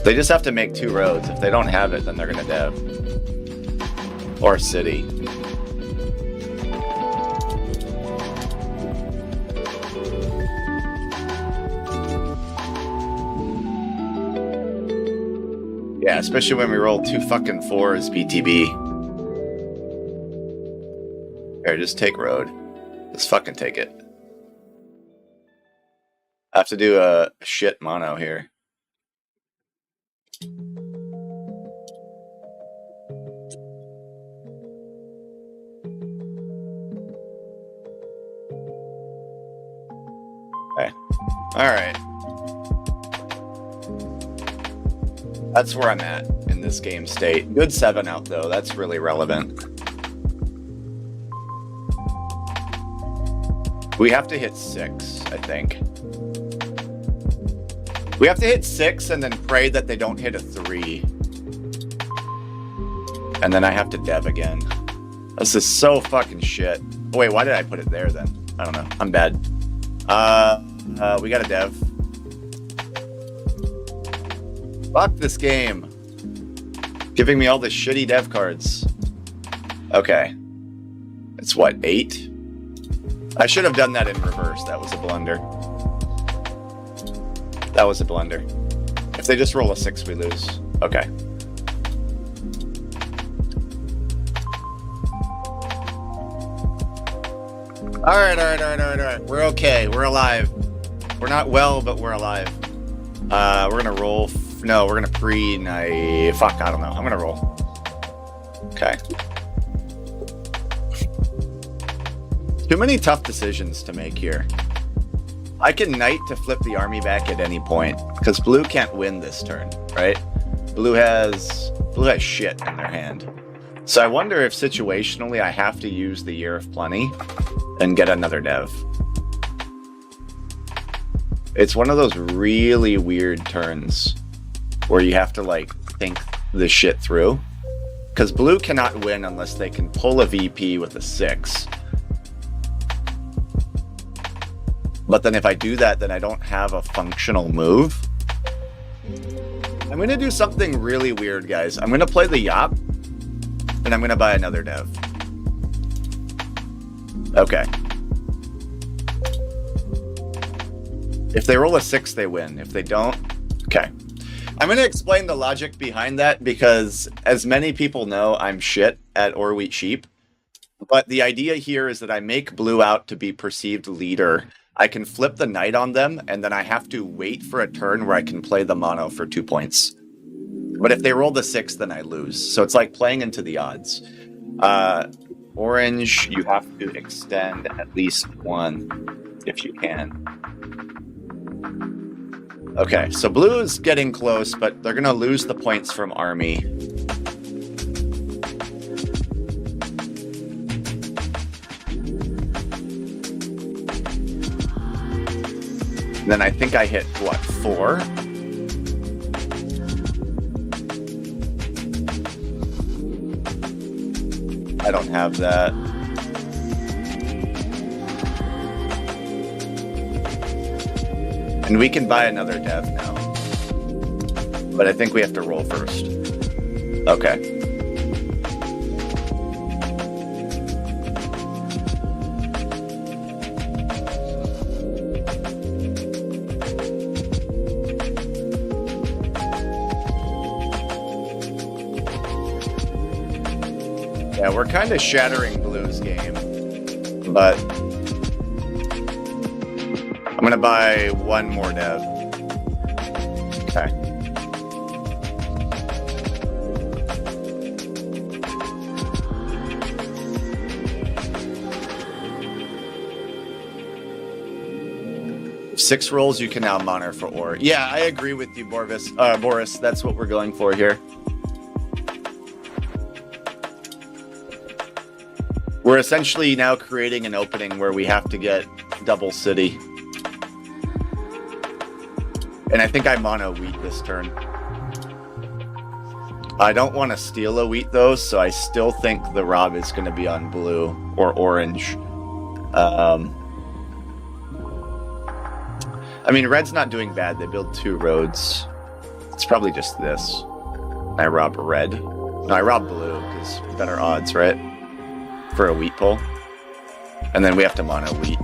They just have to make 2 roads. If they don't have it, then they're gonna dev. Or city. Yeah, especially when we roll 2 fucking 4s BTB. Here, just take road. Just fucking take it. I have to do a shit mono here. Okay. Alright. That's where I'm at in this game state. Good 7 out though, that's really relevant. We have to hit 6, I think. We have to hit 6 and then pray that they don't hit a 3. And then I have to dev again. This is so fucking shit. Oh, wait, why did I put it there then? I don't know. I'm bad. We got a dev. Fuck this game. Giving me all the shitty dev cards. Okay. It's what, 8? I should have done that in reverse. That was a blunder. That was a blunder. If they just roll a 6, we lose. Okay. All right. We're okay. We're alive. We're not well, but we're alive. We're gonna roll. No, we're gonna fuck, I don't know. I'm gonna roll. Okay. Too many tough decisions to make here. I can knight to flip the army back at any point because blue can't win this turn, right? Blue has shit in their hand. So I wonder if situationally I have to use the Year of Plenty and get another dev. It's one of those really weird turns where you have to like think the shit through. Because blue cannot win unless they can pull a VP with a 6. But then if I do that, then I don't have a functional move. I'm going to do something really weird, guys. I'm going to play the Yop, and I'm going to buy another dev. Okay. If they roll a 6, they win. If they don't, okay. I'm going to explain the logic behind that because as many people know, I'm shit at or wheat sheep. But the idea here is that I make blue out to be perceived leader. I can flip the knight on them, and then I have to wait for a turn where I can play the mono for 2 points. But if they roll the 6, then I lose. So it's like playing into the odds. Orange, you have to extend at least 1 if you can. Okay, so blue is getting close, but they're going to lose the points from army. And then I think I hit, what, 4? I don't have that. And we can buy another dev now. But I think we have to roll first. Okay. Yeah, we're kind of shattering blue's game, but I'm gonna buy 1 more dev. Okay. If 6 rolls, you can now monitor for ore. Yeah, I agree with you, Boris. That's what we're going for here. We're essentially now creating an opening where we have to get double city. And I think I mono wheat this turn. I don't want to steal a wheat though, so I still think the Rob is going to be on blue or orange. I mean, red's not doing bad. They build 2 roads. It's probably just this. I rob red. No, I rob blue because better odds, right? For a wheat pull. And then we have to mono wheat.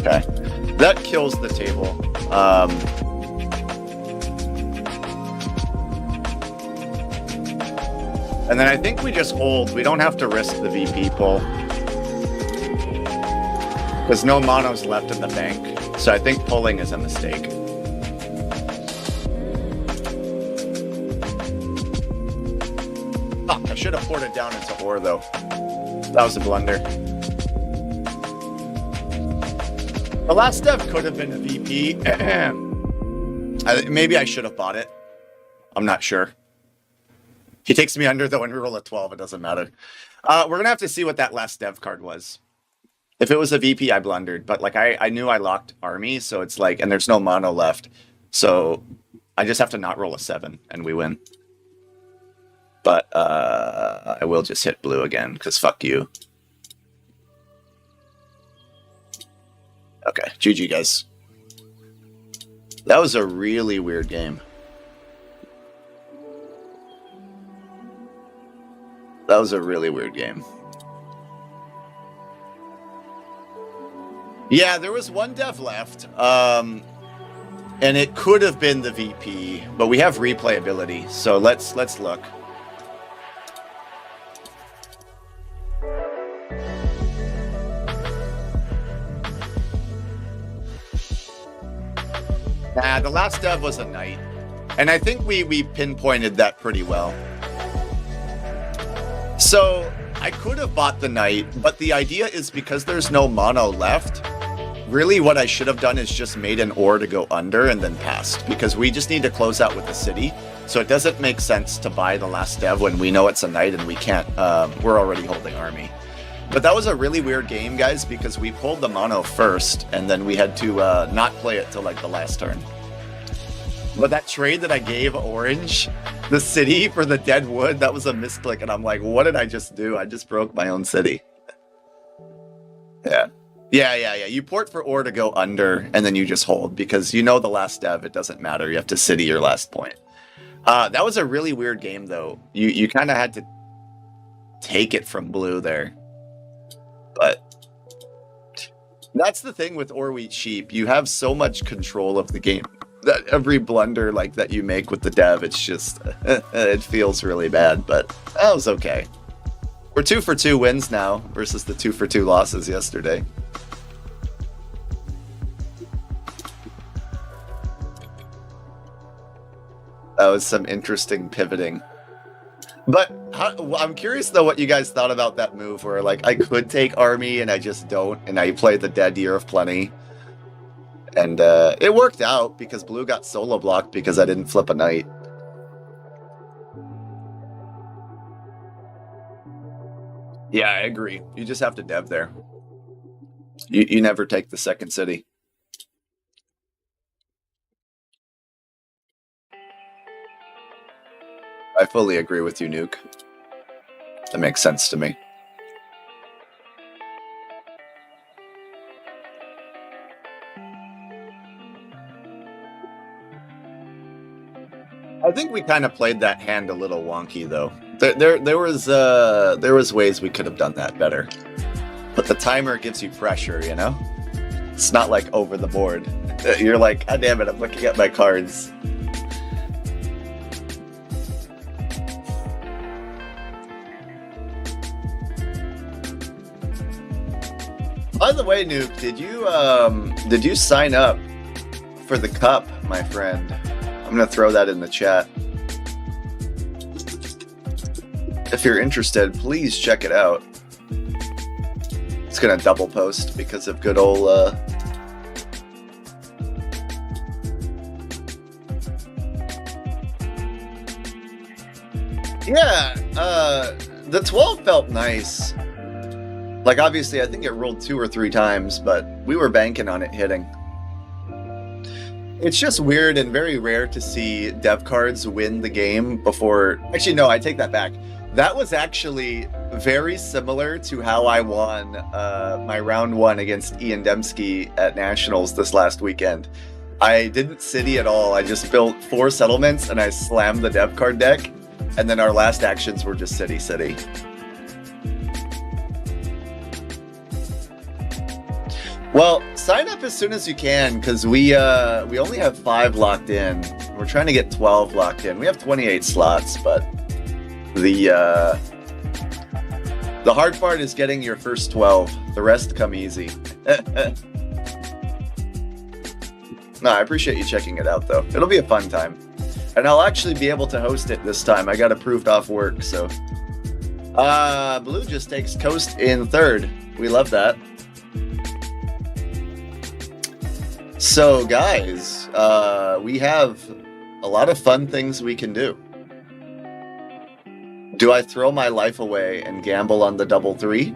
Okay. That kills the table. And then I think we just hold. We don't have to risk the VP pull. Because no mono's left in the bank. So I think pulling is a mistake. Fuck, I should have poured it down into ore though. That was a blunder. The last dev could have been a VP. Maybe I should have bought it. I'm not sure. He takes me under though and we roll a 12. It doesn't matter. We're going to have to see what that last dev card was. If it was a VP, I blundered. But like I knew I locked army. So it's like, and there's no mono left. So I just have to not roll a 7 and we win. But I will just hit blue again because fuck you. Okay, GG guys. That was a really weird game. That was a really weird game. Yeah, there was one dev left. And it could have been the VP, but we have replayability, so let's look. Nah, the last dev was a knight. And I think we pinpointed that pretty well. So I could have bought the knight, but the idea is because there's no mono left, really what I should have done is just made an ore to go under and then passed, because we just need to close out with the city. So it doesn't make sense to buy the last dev when we know it's a knight and we can't, we're already holding army. But that was a really weird game, guys, because we pulled the mono first and then we had to not play it till like the last turn. But that trade that I gave Orange, the city for the dead wood, that was a misclick. And I'm like, what did I just do? I just broke my own city. Yeah. Yeah. You port for ore to go under, and then you just hold, because you know the last dev, it doesn't matter. You have to city your last point. That was a really weird game, though. You kind of had to take it from blue there. But that's the thing with Ore Wheat Sheep. You have so much control of the game that every blunder like that you make with the dev, it's just it feels really bad, but that was okay. We're 2 for 2 wins now versus the 2 for 2 losses yesterday. That was some interesting pivoting. But I'm curious though what you guys thought about that move where like I could take army and I just don't, and I play the dead Year of Plenty. And it worked out because blue got solo blocked because I didn't flip a knight. Yeah, I agree. You just have to dev there. You never take the second city. I fully agree with you, Nuke. That makes sense to me. I think we kind of played that hand a little wonky, though. There was ways we could have done that better, but the timer gives you pressure, you know. It's not like over the board. You're like, God damn it! I'm looking at my cards. By the way, Nuke, did you sign up for the cup, my friend? I'm gonna throw that in the chat. If you're interested, please check it out. It's gonna double post because of good old Yeah, the 12 felt nice. Like, obviously, I think it rolled 2 or 3 times, but we were banking on it hitting. It's just weird and very rare to see dev cards win the game before... Actually, no, I take that back. That was actually very similar to how I won my round 1 against Ian Dembski at Nationals this last weekend. I didn't city at all. I just built 4 settlements and I slammed the dev card deck, and then our last actions were just city. Well, sign up as soon as you can, because we only have 5 locked in. We're trying to get 12 locked in. We have 28 slots, but the hard part is getting your first 12. The rest come easy. No, I appreciate you checking it out, though. It'll be a fun time. And I'll actually be able to host it this time. I got approved off work, so... Blue just takes Coast in 3rd. We love that. So, guys, we have a lot of fun things we can do. Do I throw my life away and gamble on the double 3?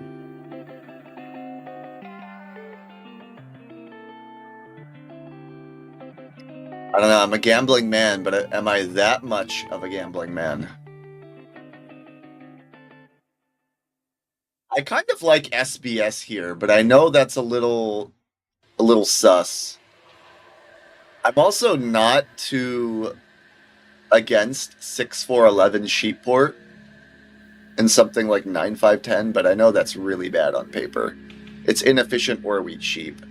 I don't know, I'm a gambling man, but am I that much of a gambling man? I kind of like SBS here, but I know that's a little sus. I'm also not too against 6-4-11 Sheepport, in something like 9-5-10, but I know that's really bad on paper. It's inefficient or we cheap.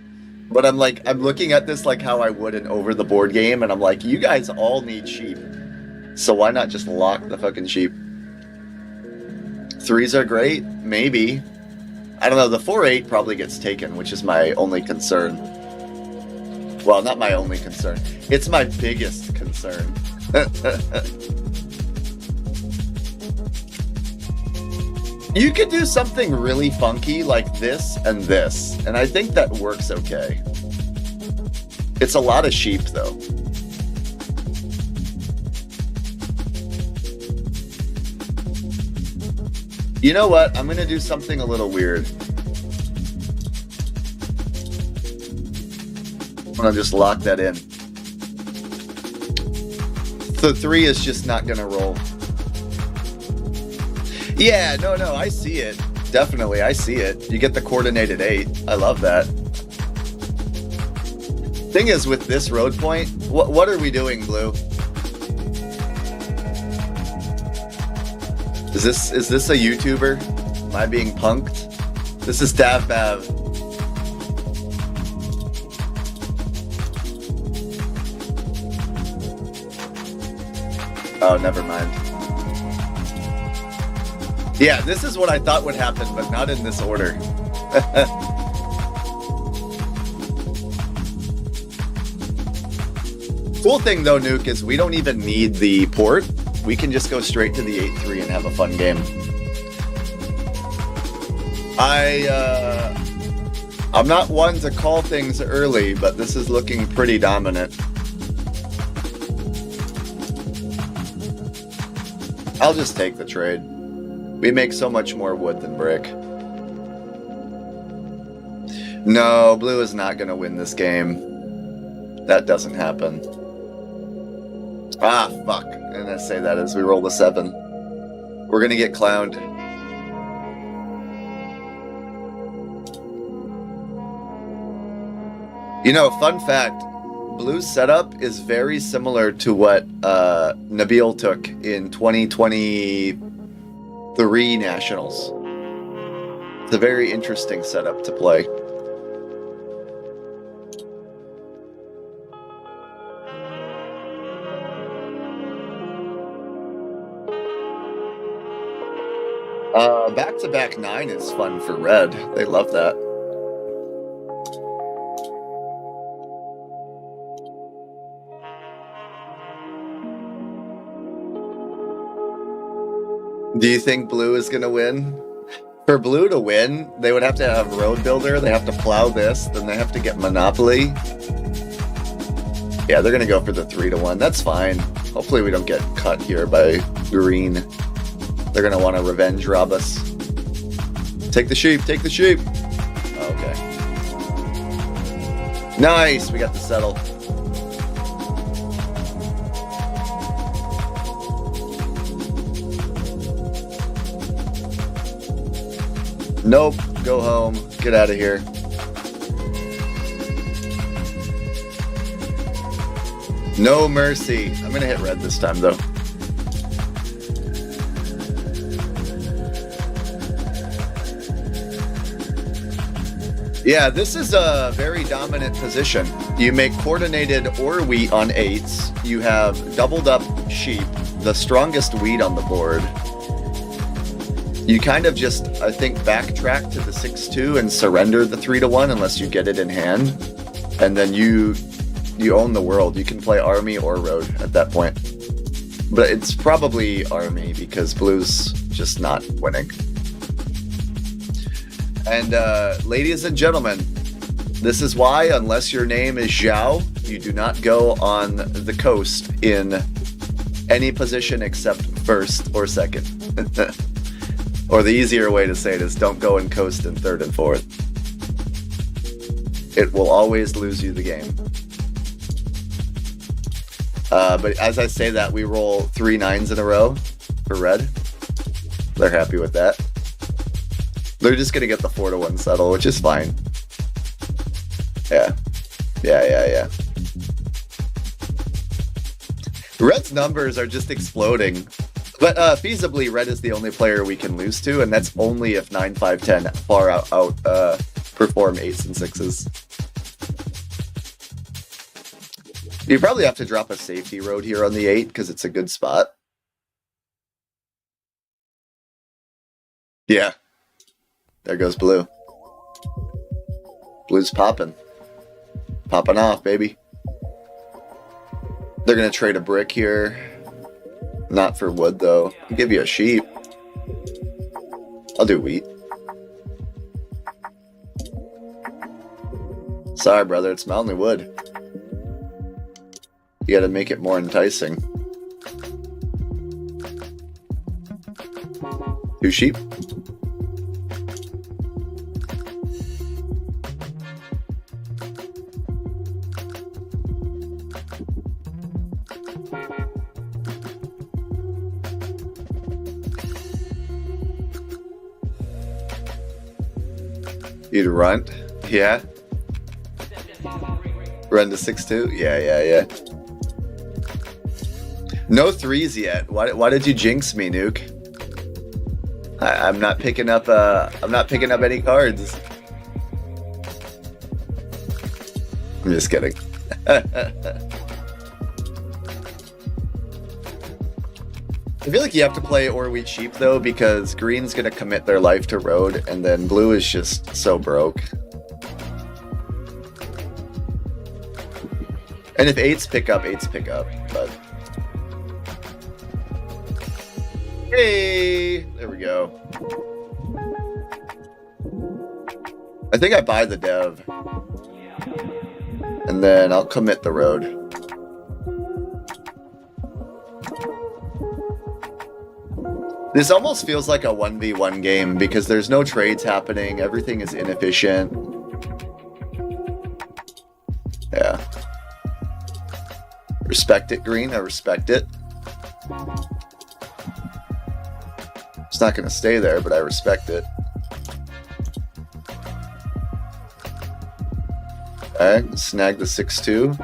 But I'm looking at this like how I would an over the board game, and I'm like, you guys all need sheep. So why not just lock the fucking sheep? Threes are great, maybe. I don't know, the 4-8 probably gets taken, which is my only concern. Well, not my only concern. It's my biggest concern. You could do something really funky like this, and I think that works okay. It's a lot of sheep, though. You know what? I'm going to do something a little weird. I'm going to just lock that in. The 3 is just not going to roll. Yeah, no, I see it. Definitely, I see it. You get the coordinated 8. I love that. Thing is, with this road point, what are we doing, Blue? Is this a YouTuber? Am I being punked? This is Dav Bav. Oh, never mind. Yeah, this is what I thought would happen, but not in this order. Cool thing though, Nuke, is we don't even need the port. We can just go straight to the 8-3 and have a fun game. I'm not one to call things early, but this is looking pretty dominant. I'll just take the trade. We make so much more wood than brick. No, Blue is not going to win this game. That doesn't happen. Ah, fuck. And I say that as we roll the 7. We're going to get clowned. You know, fun fact, Blue's setup is very similar to what Nabil took in 2023 Nationals. It's a very interesting setup to play. Back-to-back 9 is fun for red. They love that. Do you think Blue is going to win? For Blue to win, they would have to have Road Builder, they have to plow this, then they have to get Monopoly. Yeah, they're going to go for the 3-1. That's fine. Hopefully we don't get cut here by green. They're going to want to revenge rob us. Take the sheep, take the sheep. Okay. Nice, we got to settle. Nope, go home, get out of here. No mercy. I'm gonna hit red this time though. Yeah, this is a very dominant position. You make coordinated or wheat on 8s. You have doubled up sheep, the strongest wheat on the board. You kind of just, I think, backtrack to the 6-2 and surrender the 3-1 unless you get it in hand. And then you own the world. You can play army or road at that point. But it's probably army because Blue's just not winning. And ladies and gentlemen, this is why, unless your name is Zhao, you do not go on the coast in any position except first or second. Or the easier way to say it is don't go and coast in 3rd and 4th. It will always lose you the game. But as I say that, we roll 3 9s in a row for red. They're happy with that. They're just going to get the 4-1 settle, which is fine. Yeah. Red's numbers are just exploding. But feasibly, red is the only player we can lose to, and that's only if 9, 5, 10 far out perform 8s and 6s. You probably have to drop a safety road here on the 8 because it's a good spot. Yeah. There goes blue. Blue's popping. Popping off, baby. They're going to trade a brick here. Not for wood, though. I'll give you a sheep. I'll do wheat. Sorry, brother. It's my only wood. You gotta make it more enticing. 2 sheep. You'd run? Yeah. Run to 6-2? Yeah. No 3s yet. Why did you jinx me, Nuke? I'm not picking up any cards. I'm just kidding. I feel like you have to play or wheat sheep though, because green's gonna commit their life to road, and then blue is just so broke. And if 8s pick up, but hey, there we go. I think I buy the dev, and then I'll commit the road. This almost feels like a 1v1 game because there's no trades happening. Everything is inefficient. Yeah. Respect it, green. I respect it. It's not going to stay there, but I respect it. Okay, snag the 6-2.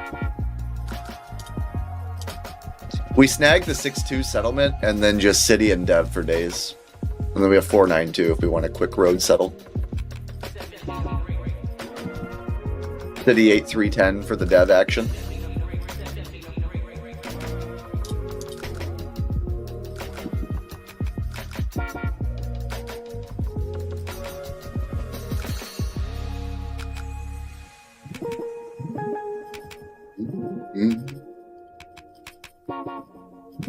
We snag the 6-2 settlement and then just city and dev for days. And then we have 4-9-2 if we want a quick road settle. City 8-3-10 for the dev action.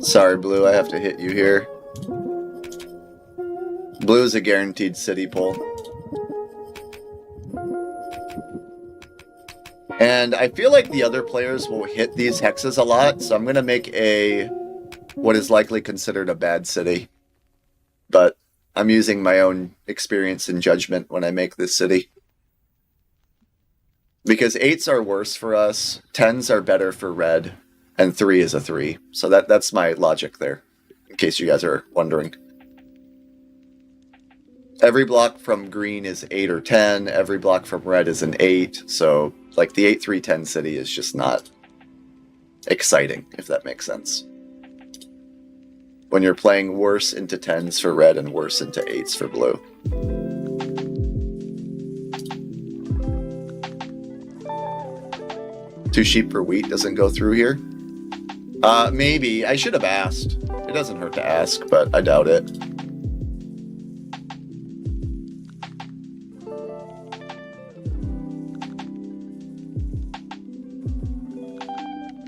Sorry, blue, I have to hit you here. Blue is a guaranteed city pull. And I feel like the other players will hit these hexes a lot, so I'm going to make what is likely considered a bad city. But I'm using my own experience and judgment when I make this city. Because 8s are worse for us, 10s are better for red, and 3 is a 3. So that's my logic there, in case you guys are wondering. Every block from green is 8 or 10, every block from red is an 8, so like the 8-3-10 city is just not exciting, if that makes sense. When you're playing worse into 10s for red and worse into 8s for blue. Two sheep for wheat doesn't go through here. Maybe. I should have asked. It doesn't hurt to ask, but I doubt it.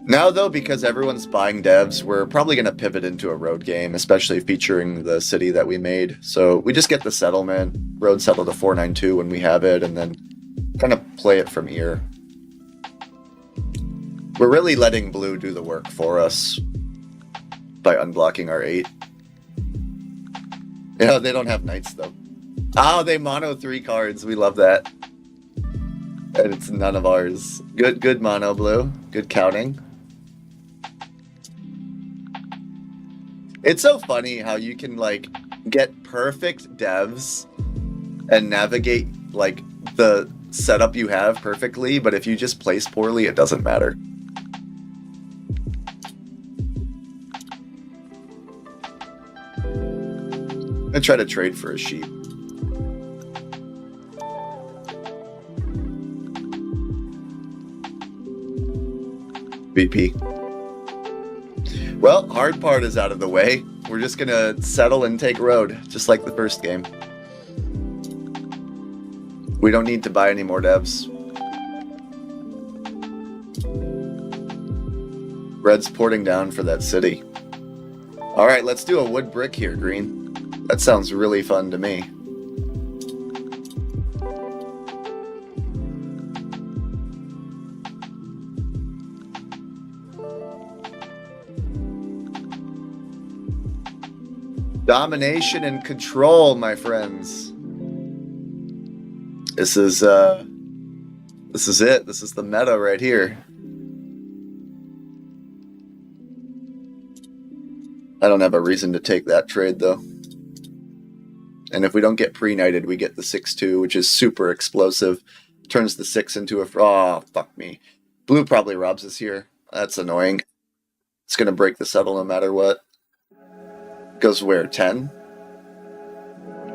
Now, though, because everyone's buying devs, we're probably going to pivot into a road game, especially featuring the city that we made. So we just get the settlement, road settle to 492 when we have it, and then kind of play it from here. We're really letting blue do the work for us by unblocking our 8. Yeah, they don't have knights, though. Oh, they mono 3 cards. We love that. And it's none of ours. Good mono, blue. Good counting. It's so funny how you can, like, get perfect devs and navigate, like, the setup you have perfectly, but if you just place poorly, it doesn't matter. gonna try to trade for a sheep. VP. Well, hard part is out of the way. We're just gonna settle and take road, just like the first game. We don't need to buy any more devs. Red's porting down for that city. Alright, let's do a wood brick here, green. That sounds really fun to me. Domination and control, my friends. This is it. This is the meta right here. I don't have a reason to take that trade though. And if we don't get pre-knighted, we get the 6-2, which is super explosive. Turns the 6 into a... Oh, fuck me. Blue probably robs us here. That's annoying. It's going to break the settle no matter what. Goes where? 10?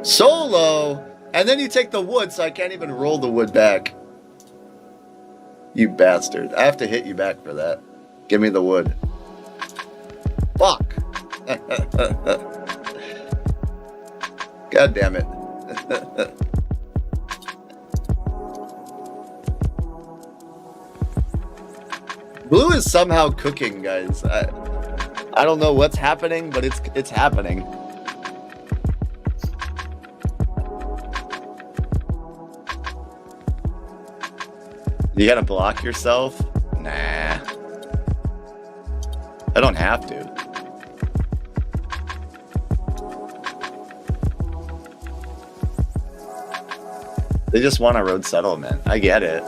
Solo! And then you take the wood, so I can't even roll the wood back. You bastard. I have to hit you back for that. Give me the wood. Fuck! God damn it. Blue is somehow cooking, guys. I don't know what's happening, but it's happening. You gotta block yourself? Nah. I don't have to. They just want a road settlement. I get it.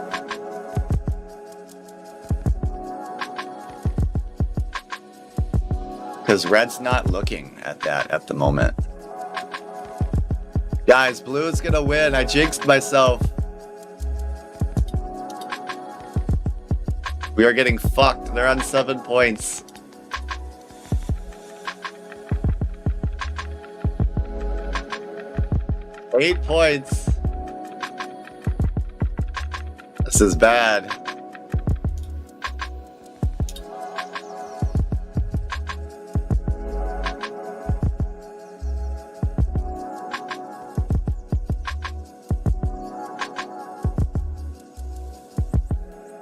Because red's not looking at that at the moment. Guys, blue's gonna win. I jinxed myself. We are getting fucked. They're on 7 points. Eight points. This is bad.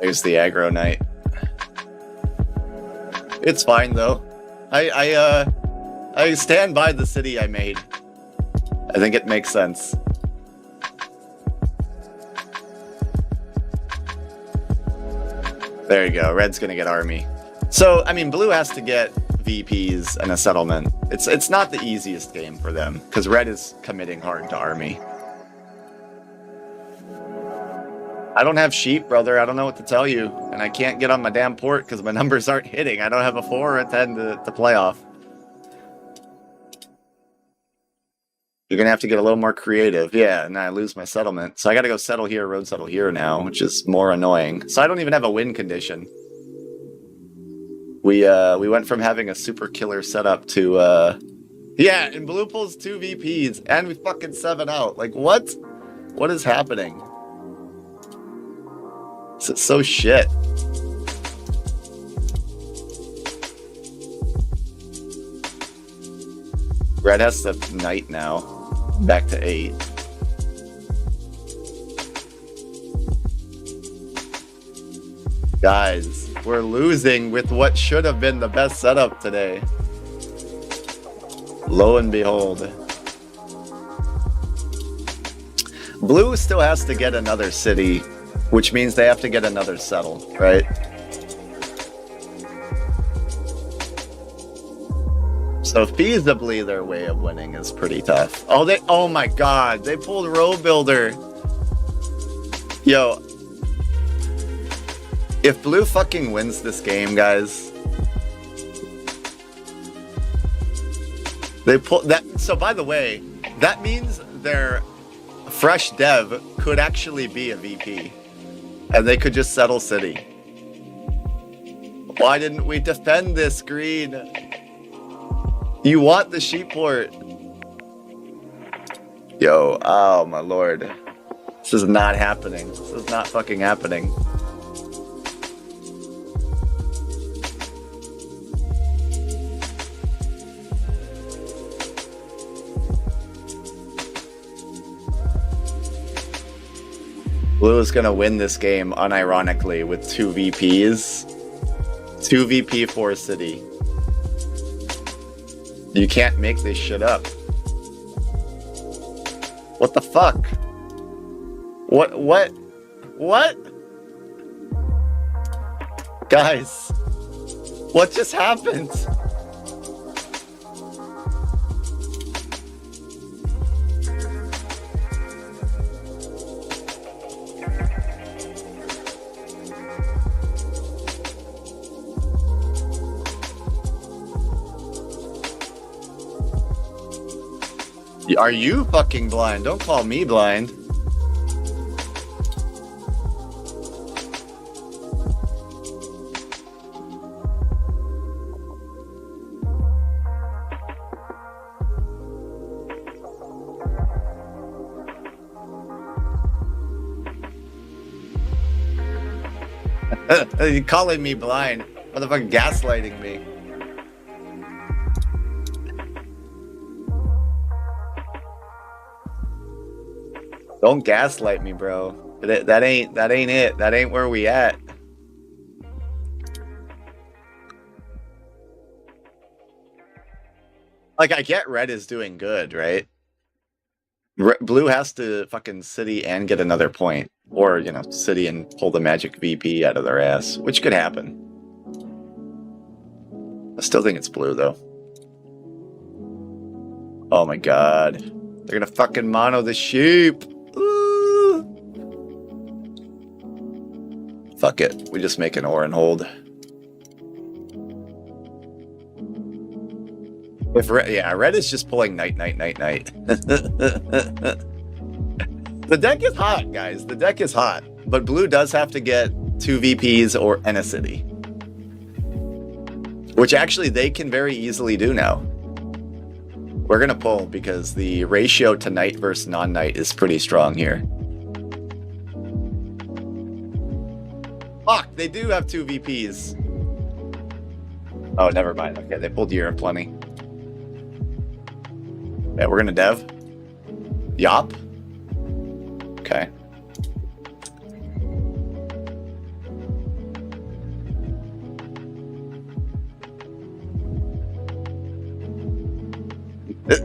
There's the aggro knight. It's fine though. I stand by the city I made. I think it makes sense. There you go. Red's gonna get army. So, I mean, blue has to get VPs and a settlement. It's not the easiest game for them, because red is committing hard to army. I don't have sheep, brother. I don't know what to tell you. And I can't get on my damn port because my numbers aren't hitting. I don't have a 4 or a 10 to play off. You're going to have to get a little more creative. Yeah, and I lose my settlement. So I got to go settle here, road settle here now, which is more annoying. So I don't even have a win condition. We went from having a super killer setup to... Yeah, and blue pulls 2 VPs, and we fucking 7 out. Like, what? What is happening? This is so shit. Red has the knight now. Back to 8. Guys, we're losing with what should have been the best setup today. Lo and behold. Blue still has to get another city, which means they have to get another settle, right? So feasibly, their way of winning is pretty tough. Oh my god, they pulled Road Builder. Yo, if blue fucking wins this game, guys, they pull that. So by the way, that means their fresh dev could actually be a VP, and they could just settle city. Why didn't we defend this green? You want the sheep port. Yo, oh my lord. This is not happening. This is not fucking happening. Blue is gonna win this game unironically with 2 VPs. 2 VP 4 city. You can't make this shit up. What the fuck? What? Guys, what just happened? Are you fucking blind? Don't call me blind. You calling me blind? Motherfucking gaslighting me. Don't gaslight me, bro. That ain't it. That ain't where we at. Like, I get red is doing good, right? Blue has to fucking city and get another point. Or, you know, city and pull the magic VP out of their ass, which could happen. I still think it's blue, though. Oh my god. They're gonna fucking mono the sheep. Ooh. Fuck it. We just make an ore and hold. If red is just pulling night. The deck is hot, guys. The deck is hot. But blue does have to get 2 VPs and a city. Which actually they can very easily do now. We're going to pull because the ratio to night versus non-night is pretty strong here. Fuck, they do have 2 VPs. Oh, never mind. Okay, they pulled Year of Plenty. Yeah, we're going to dev. Yop. Okay.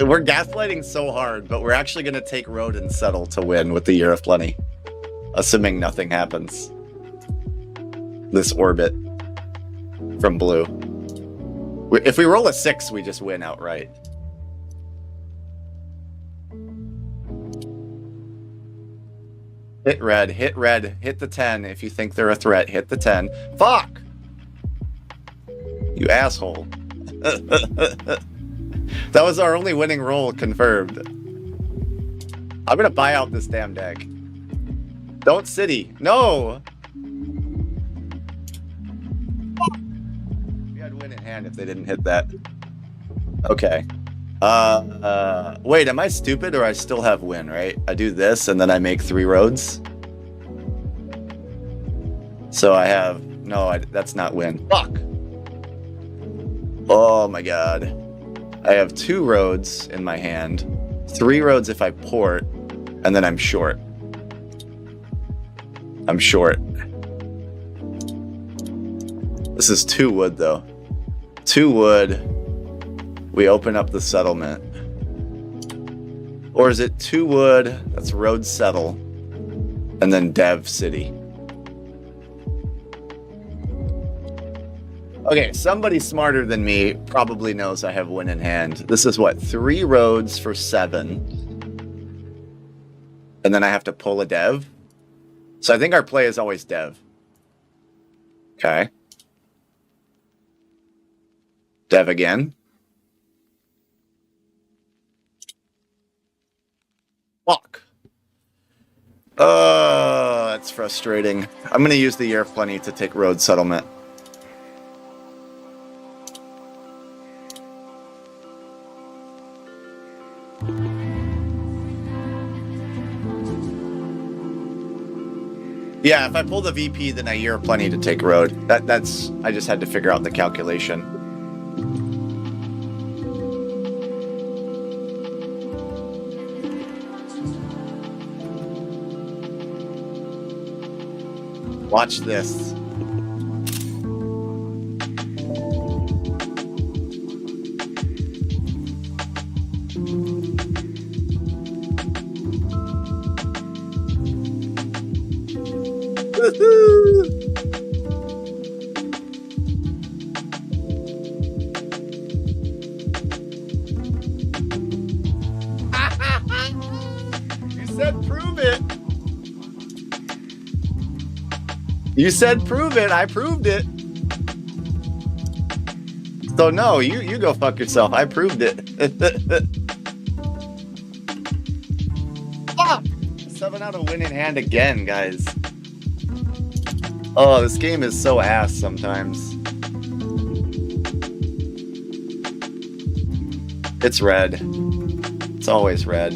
We're gaslighting so hard, but we're actually going to take road and settle to win with the Year of Plenty. Assuming nothing happens. This orbit from blue. If we roll a 6, we just win outright. Hit red, hit the 10. If you think they're a threat, hit the 10. Fuck! You asshole. That was our only winning roll confirmed. I'm gonna buy out this damn deck. Don't city. No! We had win in hand if they didn't hit that. Okay. Wait, am I stupid or I still have win, right? I do this and then I make 3 roads. So I have, no, that's not win. Fuck! Oh my god. I have 2 roads in my hand, 3 roads if I port, and then I'm short. I'm short. This is 2 wood though. 2 wood. We open up the settlement. Or is it 2 wood, that's road settle, and then dev city. Okay, somebody smarter than me probably knows I have win in hand. This is what, 3 roads for 7. And then I have to pull a dev. So I think our play is always dev. Okay. Dev again. Fuck. That's frustrating. I'm going to use the Year of Plenty to take road settlement. Yeah, if I pull the VP, then I hear plenty to take road. That's I just had to figure out the calculation. Watch this. You said prove it. You said prove it. I proved it. So no, you go fuck yourself. I proved it. Fuck! 7 out of win in hand again, guys. Oh, this game is so ass sometimes. It's red. It's always red.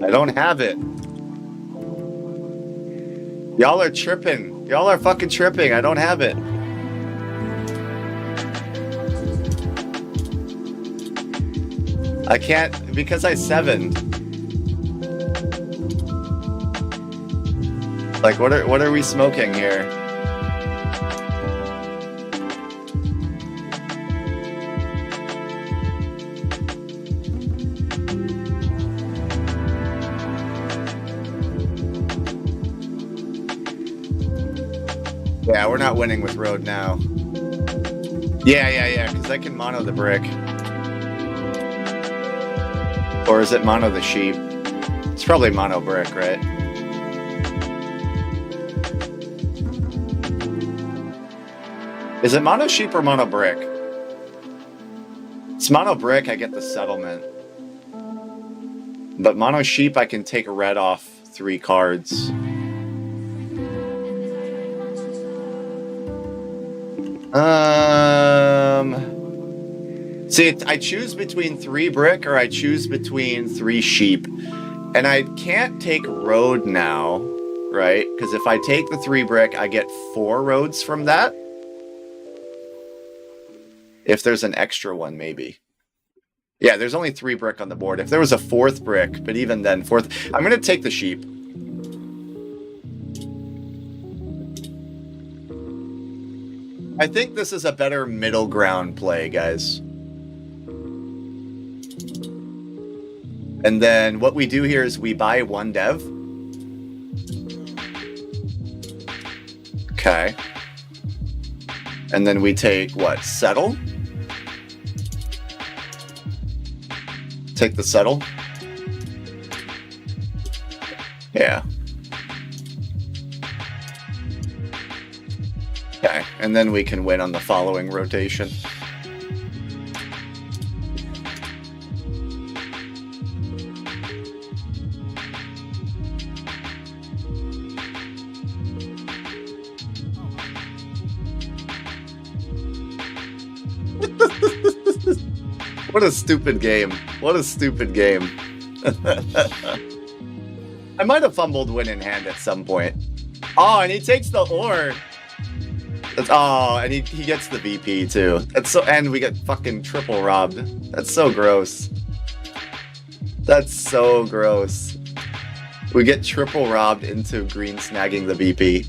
I don't have it. Y'all are tripping. Y'all are fucking tripping. I don't have it. I can't because I 7'd. Like what are we smoking here? Yeah, we're not winning with road now. Yeah, because I can mono the brick. Or is it mono the sheep? It's probably mono brick, right? Is it mono sheep or mono brick? It's mono brick, I get the settlement. But mono sheep, I can take a red off 3 cards. See, I choose between 3 brick or I choose between 3 sheep. And I can't take road now, right? Because if I take the 3 brick, I get 4 roads from that. If there's an extra one, maybe. Yeah, there's only 3 brick on the board. If there was a 4th brick, but even then, 4th... I'm going to take the sheep. I think this is a better middle ground play, guys. And then what we do here is we buy 1 dev. Okay. And then we take, what, settle? Take the settle? Yeah. Okay, and then we can win on the following rotation. What a stupid game. What a stupid game. I might have fumbled win in hand at some point. Oh, and he takes the ore. Oh, and he gets the VP too. That's so, and we get fucking triple robbed. That's so gross. That's so gross. We get triple robbed into green snagging the VP.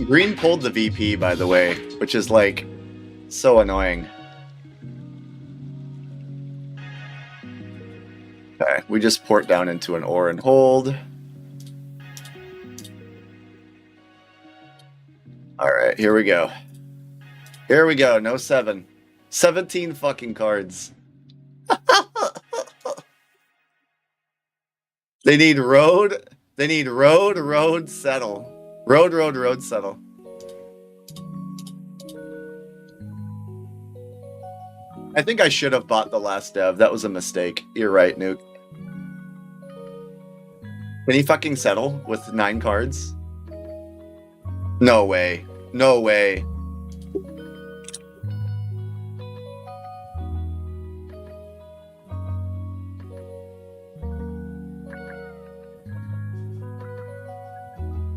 Green pulled the VP, by the way, which is, like, so annoying. Okay, we just port down into an ore and hold. All right, here we go. Here we go. No 7. 17 fucking cards. They need road. They need road, road, settle. Road, road, road, settle. I think I should have bought the last dev. That was a mistake. You're right, Nuke. Can he fucking settle with 9 cards? No way. No way.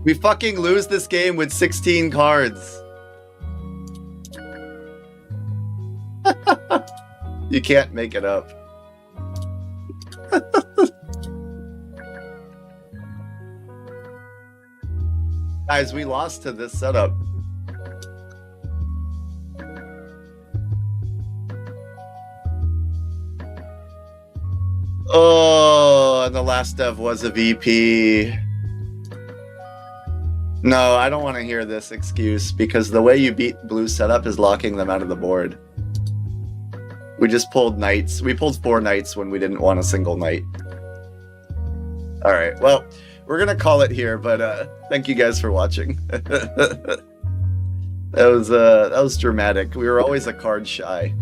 We fucking lose this game with 16 cards. You can't make it up. Guys, we lost to this setup. Oh, and the last dev was a VP. No, I don't want to hear this excuse because the way you beat blue setup is locking them out of the board. We just pulled knights. We pulled 4 knights when we didn't want a single knight. All right, well, we're gonna call it here, but thank you guys for watching. That was dramatic. We were always a card shy.